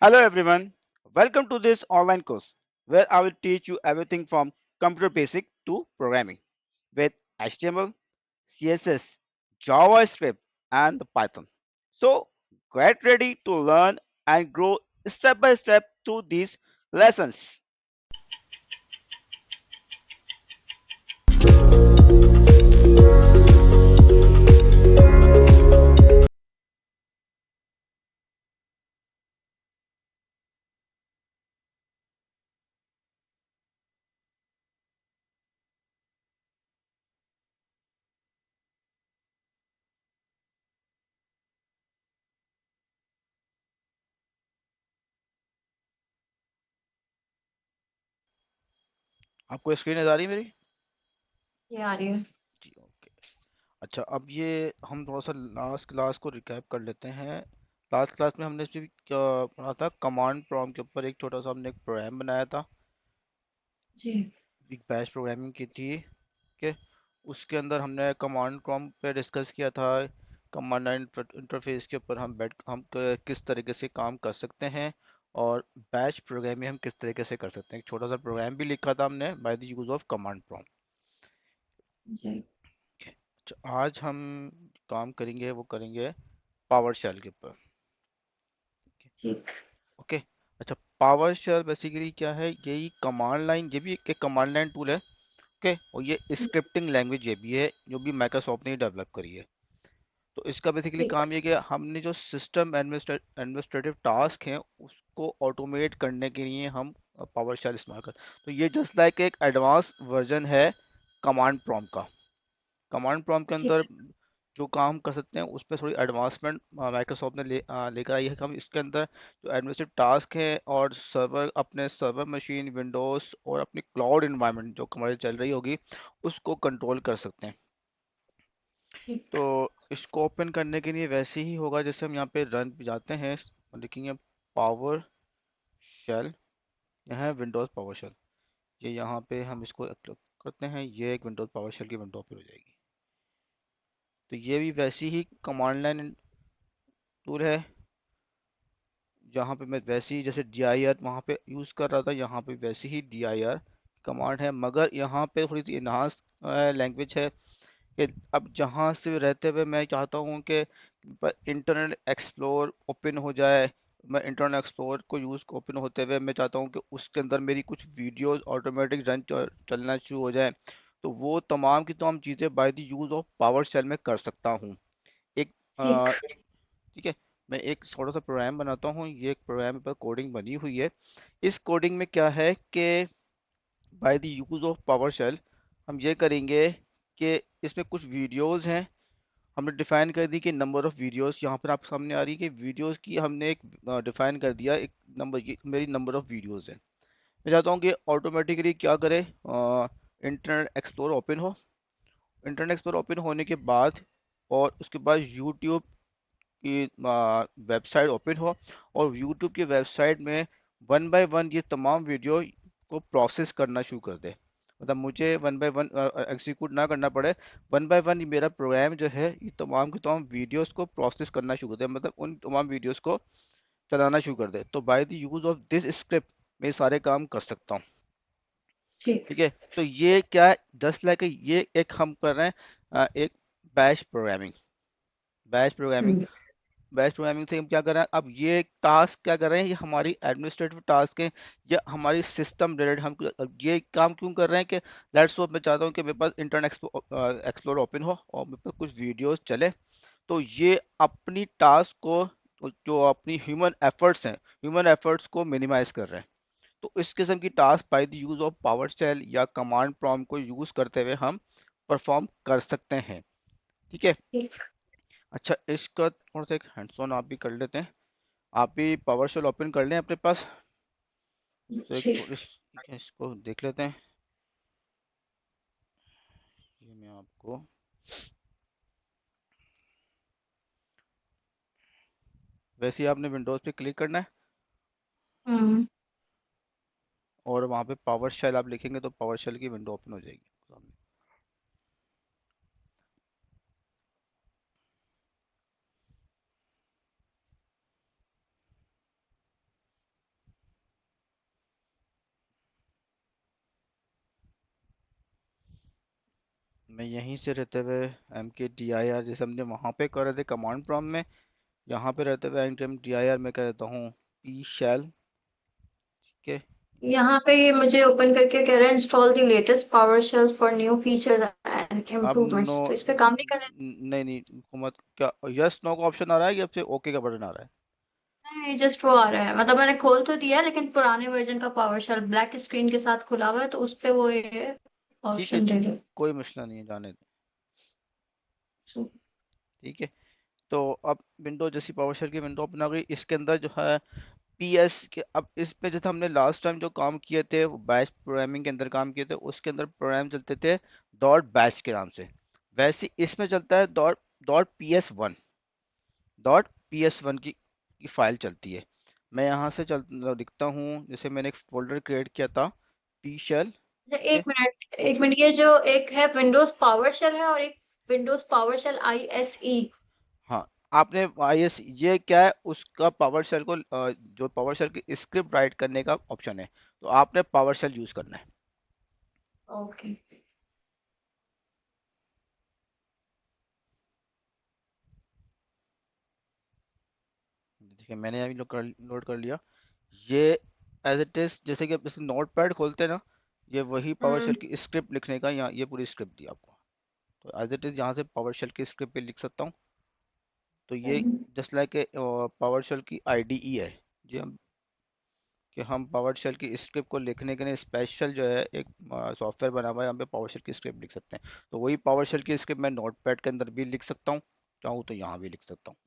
Hello everyone, welcome to this online course where I will teach you everything from computer basic to programming with HTML, CSS, JavaScript and the Python. So get ready to learn and grow step by step through these lessons. आपको screen नजर आ रही है मेरी? ये आ रही है। जी okay. अच्छा, अब ये हम थोड़ा सा लास्ट क्लास को रिकैप कर लेते हैं। लास्ट क्लास में हमने इसमें क्या पढ़ा था, कमांड प्रॉम्प्ट के ऊपर एक छोटा सा हमने एक प्रोग्राम बनाया था, जी। एक बैच प्रोग्रामिंग की थी के उसके अंदर हमने कमांड प्रॉम्प्ट पे डिस्कस किया था। कमांड लाइन इंटरफेस के ऊपर किस तरीके से काम कर सकते हैं और बैच प्रोग्रामिंग हम किस तरीके से कर सकते हैं। एक छोटा सा प्रोग्राम भी लिखा था हमने by the use of command prompt. जी। अच्छा, आज हम काम करेंगे वो करेंगे पावर शेल के ऊपर। ठीक। ओके। अच्छा, पावर शेल बेसिकली क्या है, यही कमांड लाइन, ये भी एक कमांड लाइन टूल है। ओके, और ये स्क्रिप्टिंग लैंग्वेज ये भी है जो भी माइक्रोसॉफ्ट ने डेवलप करी है। तो इसका बेसिकली ठीक। काम ये कि हमने जो सिस्टम एडमिनिस्ट्रेटिव टास्क हैं उसको ऑटोमेट करने के लिए हम पावर शेल इस्तेमाल कर। तो ये जस्ट लाइक एक एडवांस वर्जन है कमांड प्रॉम्प्ट का। कमांड प्रॉम्प्ट के ठीक। अंदर जो काम कर सकते हैं उस पर थोड़ी एडवांसमेंट माइक्रोसॉफ्ट ने लेकर आई है। हम इसके अंदर जो एडमिनिस्ट्रेटिव टास्क है और सर्वर, अपने सर्वर मशीन विंडोज और अपनी क्लाउड इन्वायरमेंट जो हमारी चल रही होगी उसको कंट्रोल कर सकते हैं। ठीक। तो इसको ओपन करने के लिए वैसे ही होगा जैसे हम यहाँ पे रन पे जाते हैं और लिखेंगे पावर शेल। यह है विंडोज पावर शेल। ये यहाँ पे हम इसको क्लिक करते हैं, ये एक विंडोज पावर शेल की विंडो ओपन हो जाएगी। तो ये भी वैसी ही कमांड लाइन टूल है, जहाँ पे मैं वैसे ही जैसे डी आई आर वहाँ पे यूज़ कर रहा था, यहाँ पे वैसे ही डी आई आर कमांड है, मगर यहाँ पे थोड़ी सी इन्हांस लैंग्वेज है कि अब जहाँ से रहते हुए मैं चाहता हूँ कि इंटरनेट एक्सप्लोर ओपन हो जाए। मैं इंटरनेट एक्सप्लोर को यूज़ ओपन होते हुए मैं चाहता हूँ कि उसके अंदर मेरी कुछ वीडियोस ऑटोमेटिक रन चलना शुरू हो जाए। तो वो तमाम की तमाम चीज़ें by the use of PowerShell में कर सकता हूँ। एक ठीक। ठीक है, मैं एक छोटा सा प्रोग्राम बनाता हूँ। ये एक प्रोग्राम पर कोडिंग बनी हुई है। इस कोडिंग में क्या है कि by the use of PowerShell हम ये करेंगे कि इसमें कुछ वीडियोस हैं। हमने डिफाइन कर दी कि नंबर ऑफ वीडियोस यहाँ पर आप सामने आ रही है कि वीडियोस की हमने एक डिफाइन कर दिया एक नंबर, ये मेरी नंबर ऑफ वीडियोस है। मैं चाहता हूँ कि ऑटोमेटिकली क्या करे, इंटरनेट एक्सप्लोर ओपन हो। इंटरनेट एक्सप्लोर ओपन होने के बाद और उसके बाद यूट्यूब की वेबसाइट ओपन हो और यूट्यूब की वेबसाइट में वन बाय वन ये तमाम वीडियो को प्रोसेस करना शुरू कर दे। मतलब मुझे वन बाय वन एग्जीक्यूट ना करना पड़े। वन बाय वन मेरा प्रोग्राम जो है ये तमाम के तमाम वीडियोस को प्रोसेस करना शुरू कर दे, मतलब उन तमाम वीडियोस को चलाना शुरू कर दे। तो bye the use of this script मैं सारे काम कर सकता हूँ। ठीक। ठीक है, तो ये क्या है, जस्ट लाइक ये एक हम कर रहे हैं एक बैश प्रोग्रामिंग। बैश प्रोग्रामिंग हम्म। बैच प्रोग्रामिंग से हम क्या कर रहे हैं, अब ये टास्क क्या कर रहे हैं, ये हमारी एडमिनिस्ट्रेटिव टास्क है या हमारी सिस्टम रिलेटेड। हम ये काम क्यों कर रहे हैं कि लेट्स सपोज मैं चाहता हूँ कि मेरे पास इंटरनेट एक्सप्लोर ओपन हो और मेरे पास कुछ वीडियोस चले। तो ये अपनी टास्क को, जो अपनी ह्यूमन एफर्ट्स को मिनिमाइज कर रहे हैं। तो इस किस्म की task by the use of PowerShell या कमांड प्रॉम्प्ट को यूज करते हुए हम परफॉर्म कर सकते हैं। ठीक है। ठीक। अच्छा, इसका थोड़ा सा एक हैंड्स ऑन आप भी कर लेते हैं। आप भी पावर शेल ओपन कर लें अपने पास। तो एक ठीक। छोटी ठीक है, इसको देख लेते हैं। ये मैं आपको, वैसे ही आपने विंडोज़ पे क्लिक करना है हम्म। और वहाँ पे पावर शेल आप लिखेंगे तो पावर शेल की विंडो ओपन हो जाएगी सामने। मैं यहीं से रहते हुए MKDIR जैसे हमने वहाँ पे कर रहे थे कमांड प्रॉम्प्ट में, यहाँ पे रहते हुए MKDIR में कर देता हूँ पी शेल। ठीक है। यहाँ पे ये मुझे ओपन करके कह रहा है install the latest PowerShell for new features and अब नो, इम्प्रूवमेंट्स, तो इस पे काम नहीं करना। नहीं नहीं हुकूमत क्या यस नो का ऑप्शन आ रहा है या फिर ओके का बटन आ रहा है? नहीं, जस्ट वो आ रहा है, मतलब मैंने खोल तो दिया है, लेकिन पुराने वर्जन का पावर शेल ब्लैक स्क्रीन के साथ खुला हुआ है, तो उस पे वो ये ठीक है ऑप्शन दे ठीक है, दे। कोई मसला नहीं है, जाने दें। So, ठीक है। तो अब विंडो जैसी पावर शेल की विंडो ओपन आ गई, इसके अंदर जो है पीएस के, अब इस पे जैसे हमने लास्ट टाइम जो काम किए थे बैच प्रोग्रामिंग के अंदर काम किए थे, उसके अंदर प्रोग्राम चलते थे डॉट बैच के नाम से, वैसे इसमें चलता है dot dot P S one, dot P S one की फाइल चलती है। मैं यहाँ से चल लिखता हूँ, जैसे मैंने एक फोल्डर क्रिएट किया था पी शेल। अच्छा, ठीक है। एक मिनट एक मिनट, ये जो एक है विंडोज पावर शेल है और एक Windows power shall I S E. हाँ, आपने आई एस ये क्या है उसका पावर शेल को जो पावर शेल की स्क्रिप्ट राइट करने का ऑप्शन है, तो आपने पावर शेल यूज करना है। ओके। देखिए मैंने अभी लोड कर लिया ये एज इट इज, जैसे कि आप जैसे नोट पैड खोलते हैं ना, ये वही पावर शेल हम्म की स्क्रिप्ट लिखने का, यहाँ ये पूरी स्क्रिप्ट दी आपको। तो एज इट इज यहाँ से पावर शेल की स्क्रिप्ट पे लिख सकता हूँ। तो ये हम्म, जस्ट लाइक पावर शेल की आईडीई है जी, हम कि हम पावर शेल की स्क्रिप्ट को लिखने के लिए स्पेशल जो है एक सॉफ्टवेयर बना हुआ है, यहाँ पे पावर शेल की स्क्रिप्ट लिख सकते हैं। तो वही पावर शेल की स्क्रिप्ट मैं नोट पैड के अंदर भी लिख सकता हूँ, चाहूँ तो यहाँ भी लिख सकता हूँ।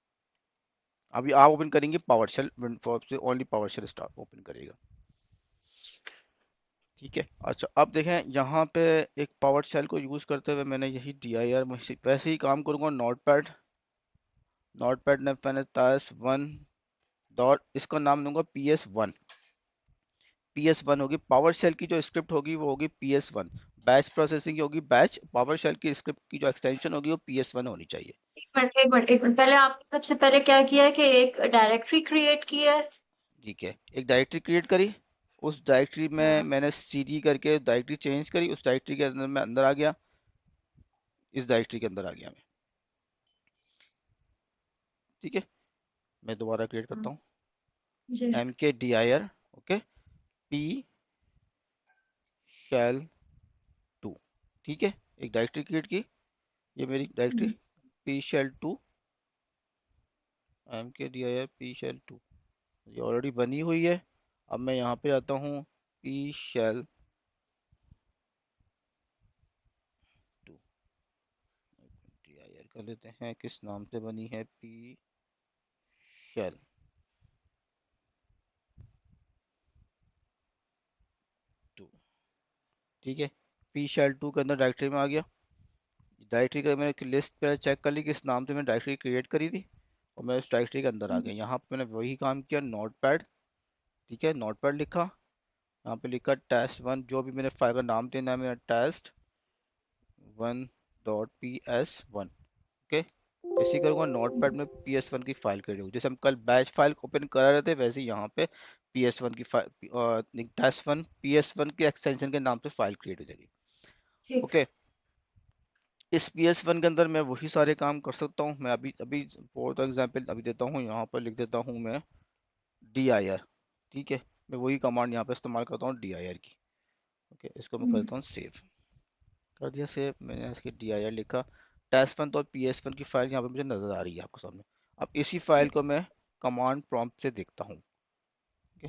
अभी आप ओपन करेंगे पावर शेल से only PowerShell start open करेगा। ठीक है। अच्छा अब देखें यहाँ पे एक पावर शेल को यूज़ करते हुए मैंने यही डी आई आर में वैसे ही काम करूँगा, नोट पैड, नोट पैड में मैंने टाइस वन डॉट इसका नाम दूंगा P S one. P S one होगी पावर शेल की जो स्क्रिप्ट होगी, वो होगी P S one. Batch processing होगी बैच, पावर शेल की स्क्रिप्ट की जो एक्सटेंशन होगी वो पी एस वन होनी चाहिए। एक मिनट, पहले आपने सबसे पहले क्या किया है कि एक डायरेक्टरी क्रिएट की है। ठीक है, एक डायरेक्टरी क्रिएट करी, उस डायरेक्टरी में हाँ, मैंने cd करके डायरेक्टरी चेंज करी, उस डायरेक्टरी के अंदर मैं अंदर आ गया, इस डायरेक्टरी के अंदर आ गया मैं। ठीक है, मैं दोबारा क्रिएट करता हाँ, हूँ जी। M K D I R, okay, P shell two. ठीक है, एक डायरेक्टरी क्रिएट की, ये मेरी directory hmm, P shell two, M K D I R P shell two, ये ऑलरेडी बनी हुई है। अब मैं यहाँ पे आता हूँ P shell two, D I R कर लेते हैं, किस नाम से बनी है, पी शेल टू। ठीक है, पी शेल टू के अंदर डायरेक्टरी में आ गया। डायरेक्टरी का मैंने लिस्ट पे चेक कर ली किस नाम से मैंने डायरेक्टरी क्रिएट करी थी, और मैं उस डायरेक्टरी के अंदर आ हम्म, गया। यहाँ पे मैंने वही काम किया, नोट पैड। ठीक है, नोट पैड लिखा, यहाँ पे लिखा टेस्ट वन, जो भी मैंने फाइल का नाम देना है मेरा test one dot P S one. Okay, इसी करूँगा, नोट पैड में पी एस वन की फाइल क्रिएट होगी, जैसे हम कल बैच फाइल ओपन करा रहे थे वैसे ही यहाँ पे पी एस वन की file test one P S one के एक्सटेंशन के नाम से फाइल क्रिएट हो जाएगी। ठीक। ओके, इस पी एस वन के अंदर मैं वही सारे काम कर सकता हूँ। मैं अभी अभी फॉर एग्जाम्पल अभी देता हूँ, यहाँ पर लिख देता हूँ मैं डी आई आर। ठीक है, मैं वही कमांड यहाँ पे इस्तेमाल करता हूँ डी आई आर की। ओके, इसको मैं हम्म, करता हूँ सेव, कर दिया सेव, मैंने इसकी डी आई आर लिखा। टेस्ट वन तो पी एस वन की फाइल यहाँ पे मुझे नज़र आ रही है आपके सामने। अब इसी फाइल ठीक। को मैं कमांड प्रॉम्प्ट से देखता हूँ। ओके,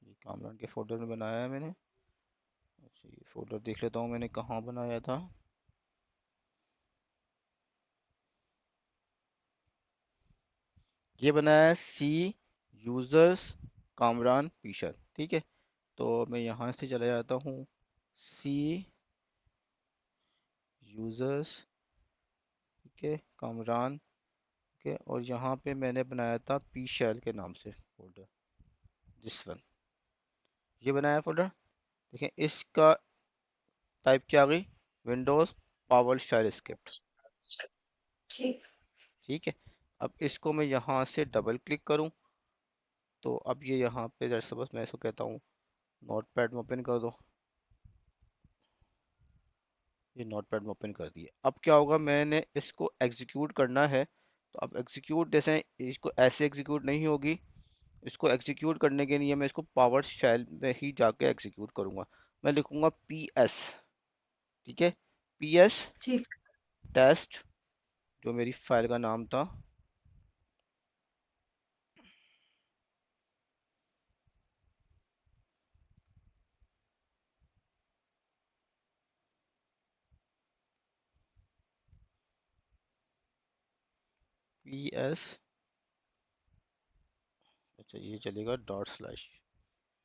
ये कामरान के फोल्डर में बनाया है मैंने। अच्छा, ये फोल्डर देख लेता हूँ मैंने कहाँ बनाया था। ये बनाया है सी यूजर्स कामरान पीशर। ठीक है, तो मैं यहाँ से चला जाता हूँ सी यूजर्स, ठीक है, कामरान के, और यहाँ पे मैंने बनाया था पी शेल के नाम से फोल्डर, दिस वन, ये बनाया फोल्डर। देखिए इसका टाइप क्या आ गई, विंडोज पावर शेल स्क्रिप्ट। ठीक। ठीक है, अब इसको मैं यहाँ से डबल क्लिक करूँ, तो अब ये यहाँ पे जैसे बस मैं इसको कहता हूँ नोट पैड में ओपन कर दो। ये नोटपैड में ओपन कर दिए। अब क्या होगा, मैंने इसको एग्जीक्यूट करना है, तो अब एग्जीक्यूट जैसे इसको ऐसे एग्जीक्यूट नहीं होगी, इसको एग्जीक्यूट करने के लिए मैं इसको पावर शेल में ही जाके एग्जीक्यूट करूंगा। मैं लिखूंगा पी एस, ठीक है, पी एस ठीक। टेस्ट, जो मेरी फाइल का नाम था, पी एस, अच्छा ये चलेगा डॉट स्लैश,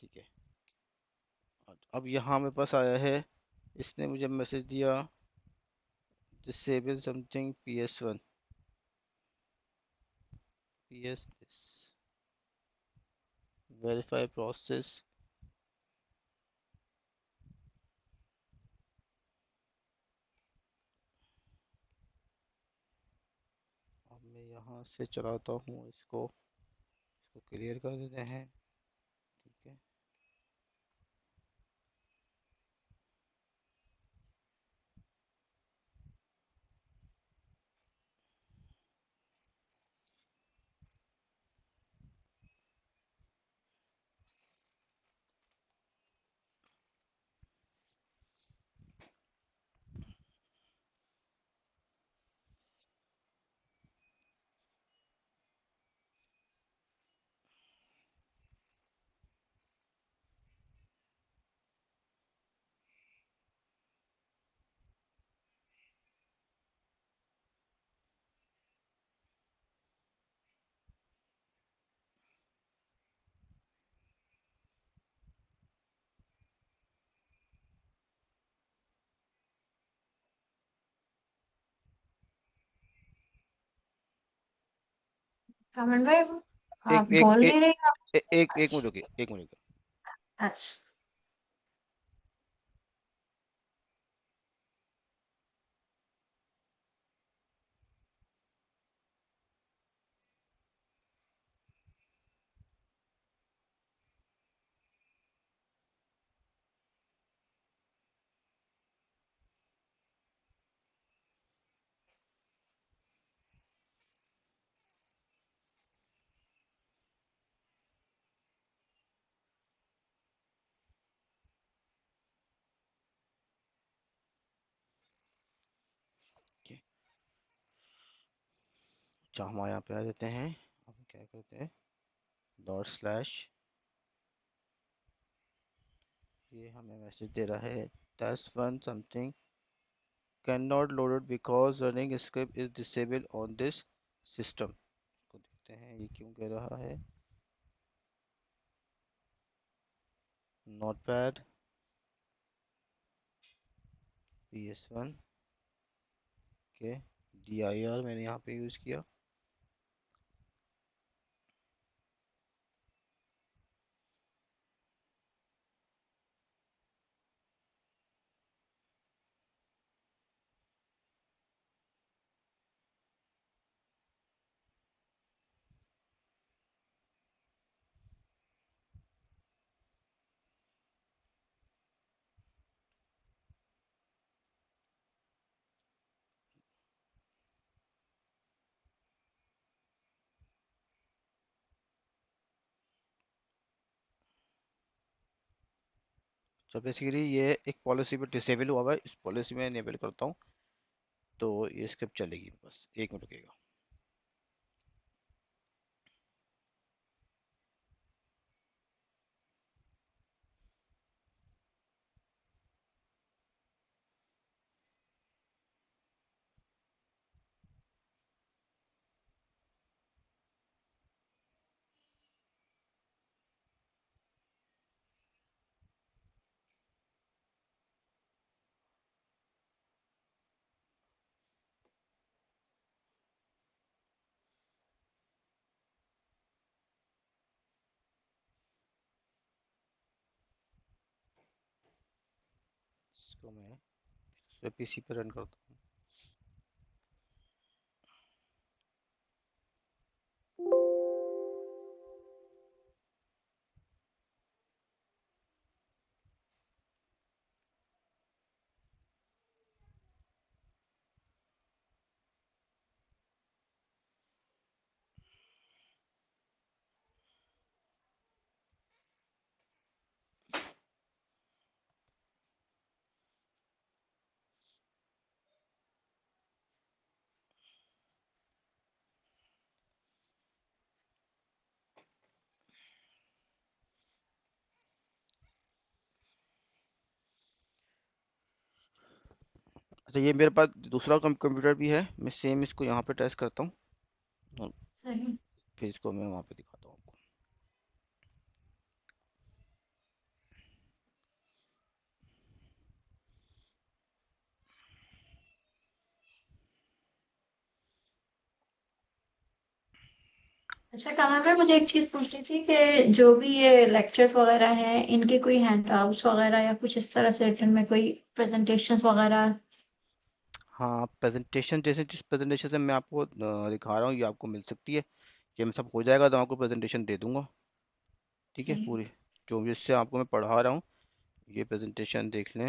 ठीक है। अब यहाँ मेरे पास आया है, इसने मुझे मैसेज दिया disable something P S one, P S verify process. अब मैं यहाँ से चलाता हूँ इसको, इसको क्लियर कर देते हैं, ठीक है। अमन भाई, एक आप एक बोल एक नहीं रहे आप? एक मिनट अच्छा। रुकिए, एक मिनट। अच्छा। अच्छा हम यहाँ पे आ जाते हैं, अब क्या करते हैं, डॉट स्लैश, ये हमें मैसेज दे रहा है test one something can not loaded because running script is disable on this system. को देखते हैं ये क्यों कह रहा है। नोटपैड पी एस वन के डी आई आर मैंने यहाँ पे यूज़ किया। तो बेसिकली ये एक पॉलिसी पे डिसेबल हुआ हुआ है, इस पॉलिसी में इनेबल करता हूँ तो ये स्क्रिप्ट चलेगी। बस एक मिनट रुकेगा। इसको मैं पीसी पे रन करता हूँ। अच्छा, ये मेरे पास दूसरा कंप्यूटर भी है, मैं सेम इसको यहाँ पे टेस्ट करता हूँ और सही। फिर इसको मैं वहाँ पे दिखाता हूँ आपको। अच्छा कामया भाई, मुझे एक चीज पूछनी थी कि जो भी ये लेक्चर्स वगैरह हैं, इनके कोई हैंडआउट्स वगैरह या कुछ इस तरह से रिटर्न में कोई प्रेजेंटेशंस वगैरह? हाँ, प्रेजेंटेशन जैसे जिस प्रेजेंटेशन से मैं आपको दिखा रहा हूँ ये आपको मिल सकती है। ये मैं सब हो जाएगा तो आपको प्रेजेंटेशन दे दूंगा। ठीक है, सही। पूरी जो भी इससे आपको मैं पढ़ा रहा हूँ ये प्रेजेंटेशन देख लें,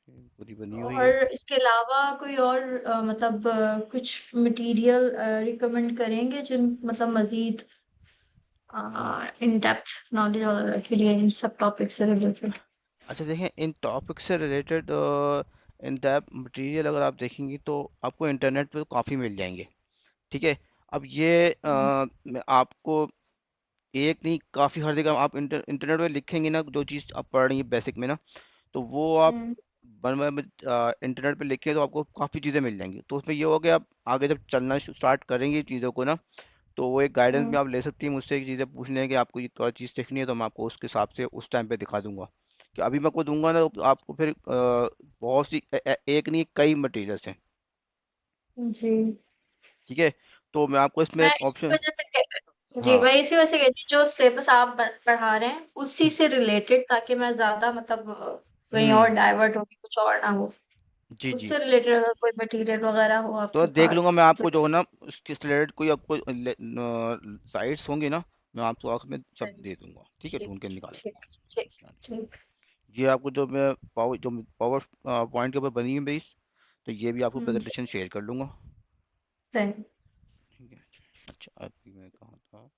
ये पूरी बनी हुई है। और इसके अलावा कोई और मतलब कुछ मटेरियल रिकमेंड करेंगे जिन मतलब मजीद इन डेप्थ नॉलेज वगैरह के लिए इन सब टॉपिक से रिलेटेड? अच्छा देखें, इन टॉपिक से रिलेटेड इन डेप्थ मटेरियल अगर आप देखेंगी तो आपको इंटरनेट पे काफ़ी मिल जाएंगे। ठीक है। अब ये मैं आपको एक नहीं, काफ़ी हर जगह आप इंटरनेट पे लिखेंगे ना जो चीज़ आप पढ़ रही हैं बेसिक में ना, तो वो आप हम्म। वन बाय इंटरनेट पे लिखें तो आपको काफ़ी चीज़ें मिल जाएंगी। तो उसमें ये होगा कि आप आगे जब चलना स्टार्ट करेंगे चीज़ों को ना, तो वो एक गाइडेंस भी हम्म। आप ले सकती हैं मुझसे, एक चीज़ें पूछ लें कि आपको ये क्या चीज़ सीखनी है तो मैं आपको उसके हिसाब से उस टाइम पे दिखा दूंगा। कि अभी मैं आपको दूंगा ना तो आपको फिर बहुत सी एक नहीं कई मटेरियल्स हैं। जी। ठीक है। तो मैं आपको इसमें मैं एक इसी ऑप्शन। वजह से जी, हाँ। मैं इसी वजह से कहती हूँ, जो सिलेबस आप पढ़ा रहे हैं उसी से रिलेटेड, ताकि मैं ज्यादा मतलब कहीं और हम्म। डाइवर्ट होगी कुछ और ना हो। जी जी। उससे रिलेटेड अगर कोई मटेरियल वगैरह हो तो आपके देख पास लूंगा मैं तो। आपको जो है ना उसके रिलेटेड कोई आपको साइट्स होंगी ना, मैं आपको आखिर में सब सही। दे दूंगा। ठीक है, ठीक। ढूंढ के निकाल ठीक। दूंगा। ठीक। मसला नहीं। ठीक। ये आपको जो पावर पॉइंट के ऊपर बनी है बेस, तो ये भी आपको हम्म। प्रेजेंटेशन शेयर कर लूंगा। सही। ठीक है। अच्छा, अभी मैं कहाँ था।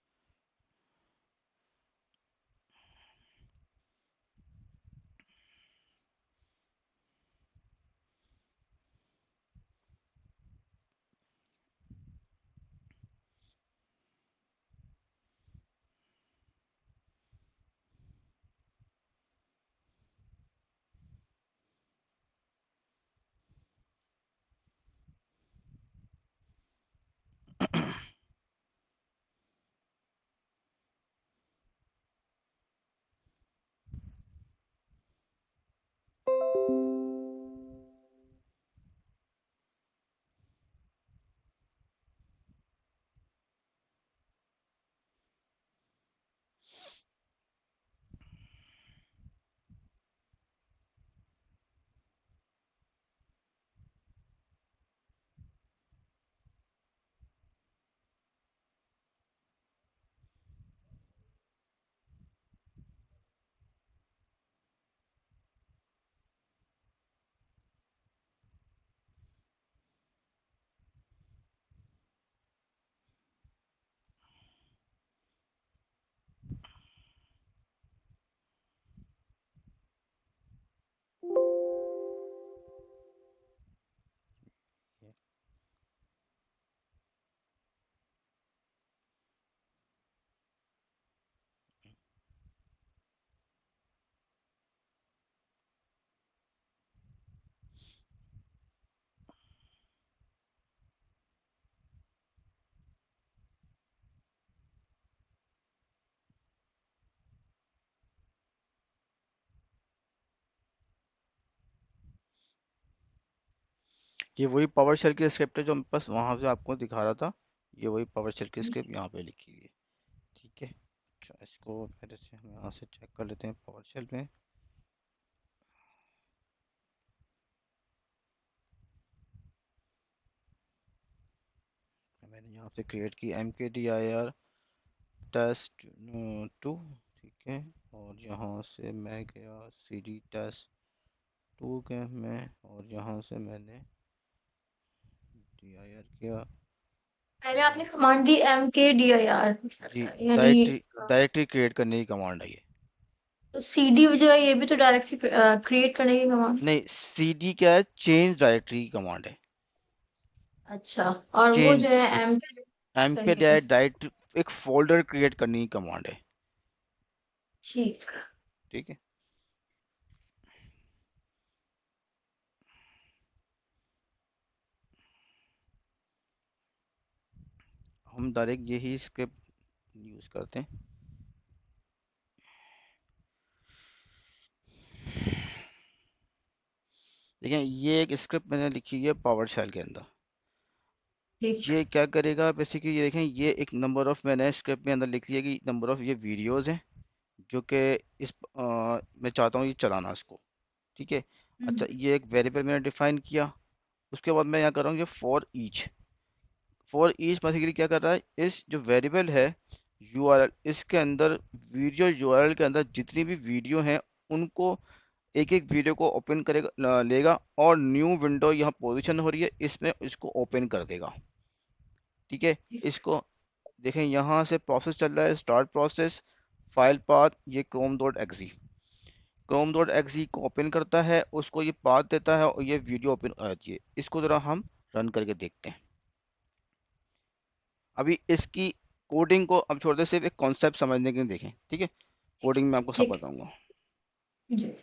ये वही पावर शेल की स्क्रिप्ट है जो मैं बस वहां से आपको दिखा रहा था। ये वही पावर शेल की स्क्रिप्ट यहाँ पे लिखी हुई है। ठीक है। अच्छा, इसको पहले से हम यहाँ से चेक कर लेते हैं पावर शेल में। मैंने यहाँ से क्रिएट की MKDIR टेस्ट 2। ठीक है। और यहाँ से मैं गया CD टेस्ट 2 के में, और यहाँ से मैंने DIR किया। पहले आपने और कमांड दी MKDIR, जी, यानी डायरेक्टरी क्रिएट करने की कमांड है ये। तो CD जो है ये भी तो डायरेक्टली क्रिएट करने की कमांड? नहीं, CD क्या है, चेंज डायरेक्टरी की कमांड है। अच्छा। और वो जो चेंज है एक एम? MP सही है। डायरेक्टरी, एक फोल्डर क्रिएट करने की कमांड है। ठीक। ठीक है। हम डायरेक्ट यही स्क्रिप्ट यूज करते हैं। देखिए ये एक स्क्रिप्ट मैंने लिखी है पावर शेल के अंदर। ठीक। ये क्या करेगा बेसिकली, ये देखें ये एक नंबर ऑफ मैंने स्क्रिप्ट में अंदर लिख लिया कि नंबर ऑफ ये वीडियोस हैं जो कि इस मैं चाहता हूँ ये चलाना इसको। ठीक है। हम्म। अच्छा ये एक वेरिएबल मैंने डिफाइन किया। उसके बाद मैं यहाँ कर रहा हूँ ये फॉर ईच बेसिकली क्या कर रहा है, इस जो वेरिएबल है यूआरएल, इसके अंदर वीडियो यूआरएल के अंदर जितनी भी वीडियो हैं उनको एक एक वीडियो को ओपन करेगा लेगा और न्यू विंडो यहाँ पोजीशन हो रही है इसमें इसको ओपन कर देगा। ठीक है। ठीक। इसको देखें यहाँ से प्रोसेस चल रहा है, स्टार्ट प्रोसेस, फाइल पाथ ये क्रोम.exe को ओपन करता है, उसको ये पाथ देता है और ये वीडियो ओपन हो जाती है। इसको ज़रा हम रन करके देखते हैं। अभी इसकी कोडिंग को अब छोड़ दे, सिर्फ एक कॉन्सेप्ट समझने के लिए देखें। ठीक है। कोडिंग में आपको सब ठीक। बताऊंगा। जी।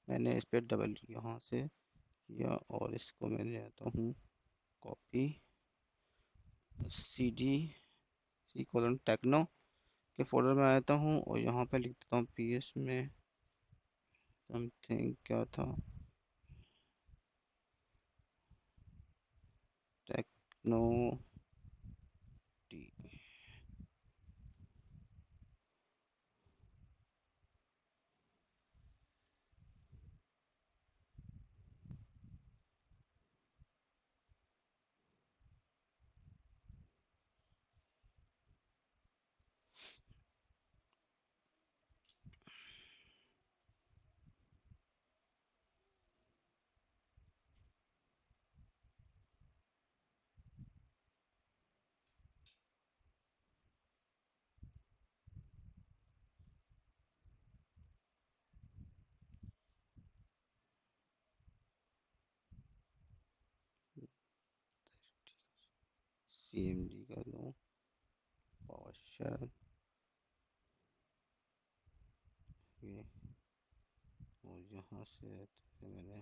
मैंने इस पर डबल यहाँ से किया और इसको मैं ले आता हूँ कॉपी, cd:/टेक्नो के फोल्डर में आता हूँ और यहाँ पे लिख देता हूँ ps में समथिंग क्या था, टेक्नो टी। cmd कर दूँ पावर शेल ये, और यहाँ से रहते हैं मैंने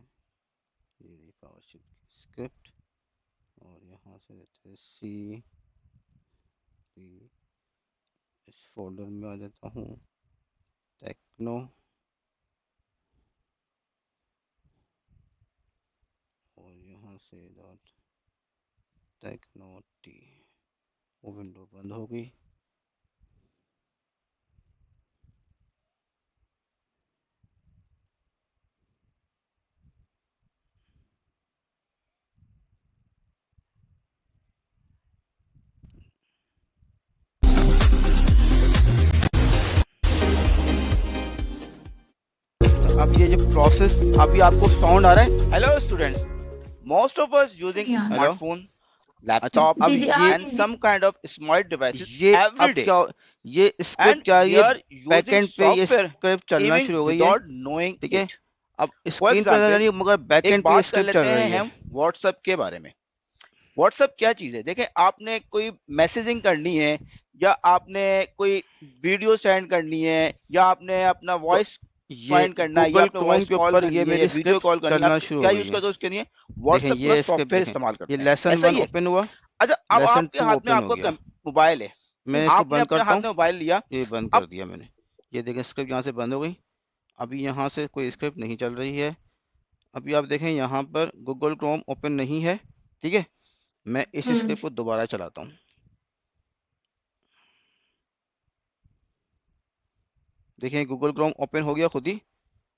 ये पावर शेल की स्क्रिप्ट और यहाँ से रहते हैं सी, इस फोल्डर में आ जाता हूँ टेक्नो और यहाँ से डॉट टेक्नो टी। वो विंडो बंद हो गई। तो अब ये जो प्रोसेस, अभी आपको साउंड आ रहा है? Hello students, most of us using यहाँ। हेलो स्मार्टफोन, लैपटॉप जी जी हाँ एंड जी। Some kind of smart devices ये एवरी अब डे, क्या, ये एंड स्क्रिप्ट क्या है, वी ये आर यूजिंग बैकएंड पे ये सॉफ्टवेयर स्क्रिप्ट चलना इवन शुरू हो गई है। विदाउट नोइंग ठीक है। इट। अब फॉर स्क्रीन पे नजर एग्जांपल नहीं मगर एक बैकएंड पे ये बात कर स्क्रिप्ट लेते चल हैं रही है। हम व्हाट्सएप के बारे में। व्हाट्सएप क्या चीज़ है? देखें, आपने कोई मैसेजिंग करनी है या आपने कोई वीडियो सेंड करनी है या आपने अपना तो वॉइस ये फाइंड करना है या गूगल आपने क्रोम वॉइस के कॉल ऊपर ये करनी है या मेरी वीडियो स्क्रिप्ट कॉल करनी है, आप चलना शुरू क्या हो गई यूज है। करते हो उसके लिए? देखें व्हाट्सएप प्लस ये स्क्रिप्ट सॉफ्टवेयर देखें, इस्तेमाल ये करते हैं। लेसन ऐसा वन ही है। ओपन हुआ, अच्छा अब लेसन आपके टू हाथ में ओपन हो आपका गया। मोबाइल है, मैंने इसको आपने बंद अपने करता हाथ हूँ, में मोबाइल लिया। ये बंद कर अब दिया मैंने। ये देखें स्क्रिप्ट यहाँ से बंद हो गई। अभी यहाँ से कोई स्क्रिप्ट नहीं चल रही है। अभी आप देखें यहाँ पर गूगल क्रोम ओपन नहीं है। ठीक है। मैं इस हम्म। स्क्रिप्ट को दोबारा चलाता हूँ। देखिए गूगल क्रोम ओपन हो गया खुद ही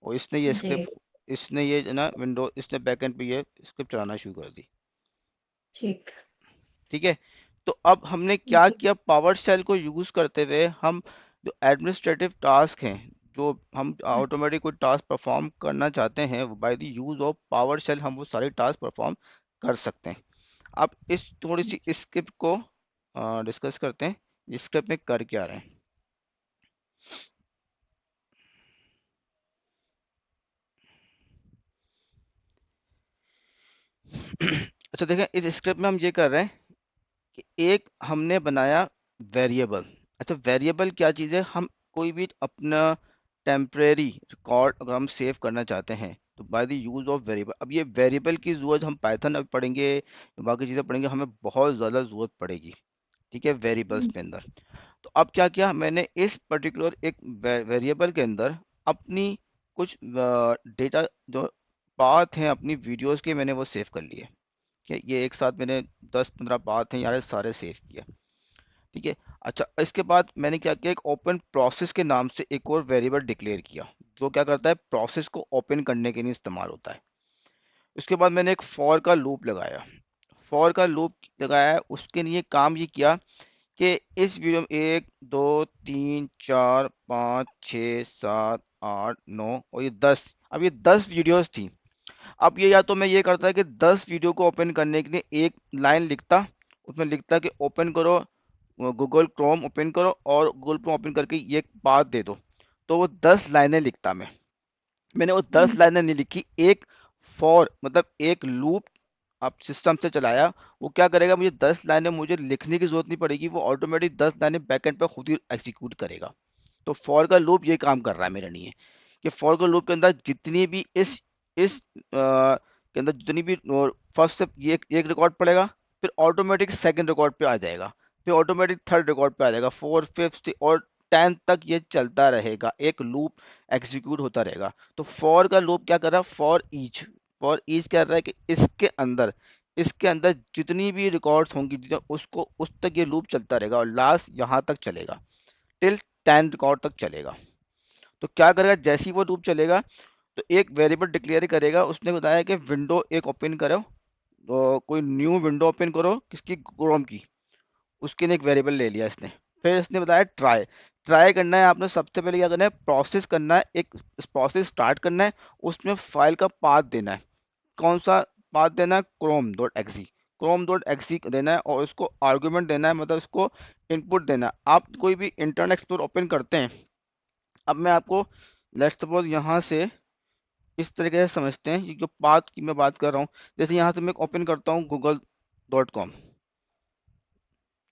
और इसने ये जी। स्क्रिप्ट, इसने ये ना विंडो, इसने बैकएंड पे ये स्क्रिप्ट चलाना शुरू कर दी। ठीक। ठीक है। तो अब हमने क्या जी। किया, पावर शेल को यूज करते हुए हम जो एडमिनिस्ट्रेटिव टास्क हैं, जो हम ऑटोमेटिक कोई टास्क परफॉर्म करना चाहते हैं, by the use of PowerShell हम वो सारे टास्क परफॉर्म कर सकते हैं। अब इस थोड़ी सी स्क्रिप्ट को डिस्कस करते हैं, इस स्क्रिप्ट में कर क्या रहे हैं। अच्छा देखें इस स्क्रिप्ट में हम ये कर रहे हैं कि एक हमने बनाया वेरिएबल। अच्छा वेरिएबल क्या चीज़ है, हम कोई भी अपना टेम्परेरी रिकॉर्ड अगर हम सेव करना चाहते हैं तो bye the use of variable. अब ये वेरिएबल की जरूरत हम पाइथन अब पढ़ेंगे, बाकी चीज़ें पढ़ेंगे, हमें बहुत ज़्यादा ज़रूरत पड़ेगी, ठीक है, वेरिएबल्स हम्म, के अंदर। तो अब क्या किया मैंने, इस पर्टिकुलर एक वेरिएबल के अंदर अपनी कुछ डेटा जो पाथ हैं अपनी वीडियोस के, मैंने वो सेव कर लिए। ठीक है, ये एक साथ मैंने 10-15 पाथ हैं यार, सारे सेव किए। ठीक है। अच्छा, इसके बाद मैंने क्या किया, एक ओपन प्रोसेस के नाम से एक और वेरिएबल डिक्लेयर किया, जो क्या करता है, प्रोसेस को ओपन करने के लिए इस्तेमाल होता है। उसके बाद मैंने एक फॉर का लूप लगाया। फॉर का लूप लगाया, उसके लिए काम ये किया कि इस वीडियो में 1 2 3 4 5 6 7 8 9 और ये 10, अब ये 10 वीडियोस थी। अब ये या तो मैं ये करता है कि 10 वीडियो को ओपन करने के लिए एक लाइन लिखता, उसमें लिखता कि ओपन करो गूगल क्रोम, ओपन करो और गूगल क्रोम ओपन करके ये एक बात दे दो, तो वो 10 लाइनें लिखता मैं। मैंने वो दस हम्म, लाइनें नहीं लिखी, एक फॉर मतलब एक लूप आप सिस्टम से चलाया। वो क्या करेगा, मुझे 10 लाइनें मुझे लिखने की जरूरत नहीं पड़ेगी, वो ऑटोमेटिक 10 लाइनें बैकएंड पर खुद ही एग्जीक्यूट करेगा। तो फॉर का लूप ये काम कर रहा है मेरे लिए, कि फॉर का लूप के अंदर जितनी भी इस के अंदर जितनी भी फर्स्ट से ये एक रिकॉर्ड पड़ेगा, फिर ऑटोमेटिक सेकंड रिकॉर्ड पे आ जाएगा, फिर ऑटोमेटिक थर्ड रिकॉर्ड पे आ जाएगा, फोर्थ फिफ्थ और 10 तक ये चलता रहेगा, एक लूप एग्जीक्यूट होता रहेगा। तो फॉर का लूप क्या कर रहा है, फॉर ईच कह रहा है कि इसके अंदर जितनी भी रिकॉर्ड्स होंगी उसको उस तक ये लूप चलता रहेगा और लास्ट यहाँ तक चलेगा, टिल 10 रिकॉर्ड तक चलेगा। तो क्या करेगा, जैसे ही वो लूप चलेगा तो एक वेरिएबल डिक्लेयर करेगा। उसने बताया कि विंडो एक ओपन करो, तो कोई न्यू विंडो ओपन करो किसकी, क्रोम की। उसके लिए एक वेरिएबल ले लिया इसने। फिर इसने बताया ट्राई, ट्राई करना है आपने, सबसे पहले क्या करना है, प्रोसेस करना है, एक प्रोसेस स्टार्ट करना है, उसमें फाइल का पाथ देना है। कौन सा पाथ देना है, क्रोम.exe देना है और उसको आर्गुमेंट देना है, मतलब उसको इनपुट देना है। आप कोई भी इंटरनेट एक्सप्लोर ओपन करते हैं, अब मैं आपको लेट्स सपोज यहाँ से इस तरीके से समझते हैं, ये जो पाथ की मैं बात कर रहा हूँ, जैसे यहाँ से मैं ओपन करता हूँ google.com,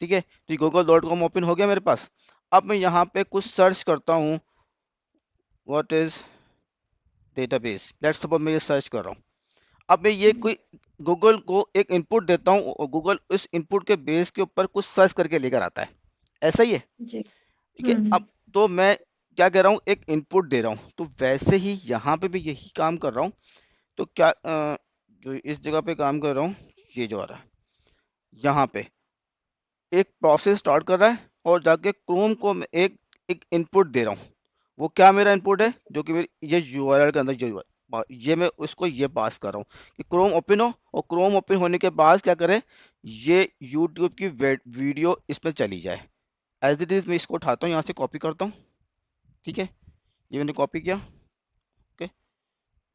ठीक है, तो ये google.com ओपन हो गया मेरे पास। अब मैं यहाँ पे कुछ सर्च करता हूँ, what is database, let's suppose मैं ये सर्च कर रहा हूँ। अब मैं ये हम्म, कोई गूगल को एक इनपुट देता हूँ और गूगल इस इनपुट के बेस के ऊपर कुछ सर्च करके लेकर आता है, ऐसा ही है। जी। ठीक है, अब तो मैं क्या कह रहा हूँ, एक इनपुट दे रहा हूँ, तो वैसे ही यहाँ पे भी यही काम कर रहा हूँ। तो क्या जो इस जगह पे काम कर रहा हूँ, ये जो आ रहा है यहाँ पे, एक प्रोसेस स्टार्ट कर रहा है और जाके क्रोम को मैं एक एक इनपुट दे रहा हूँ। वो क्या मेरा इनपुट है, जो कि मेरी ये यूआरएल के अंदर जो ये मैं उसको ये पास कर रहा हूँ कि क्रोम ओपन हो, और क्रोम ओपन होने के बाद क्या करे, ये यूट्यूब की वीडियो इसमें चली जाए। एज इट इज मैं इसको उठाता हूँ, यहाँ से कॉपी करता हूँ, ठीक है, ये मैंने कॉपी किया। ओके,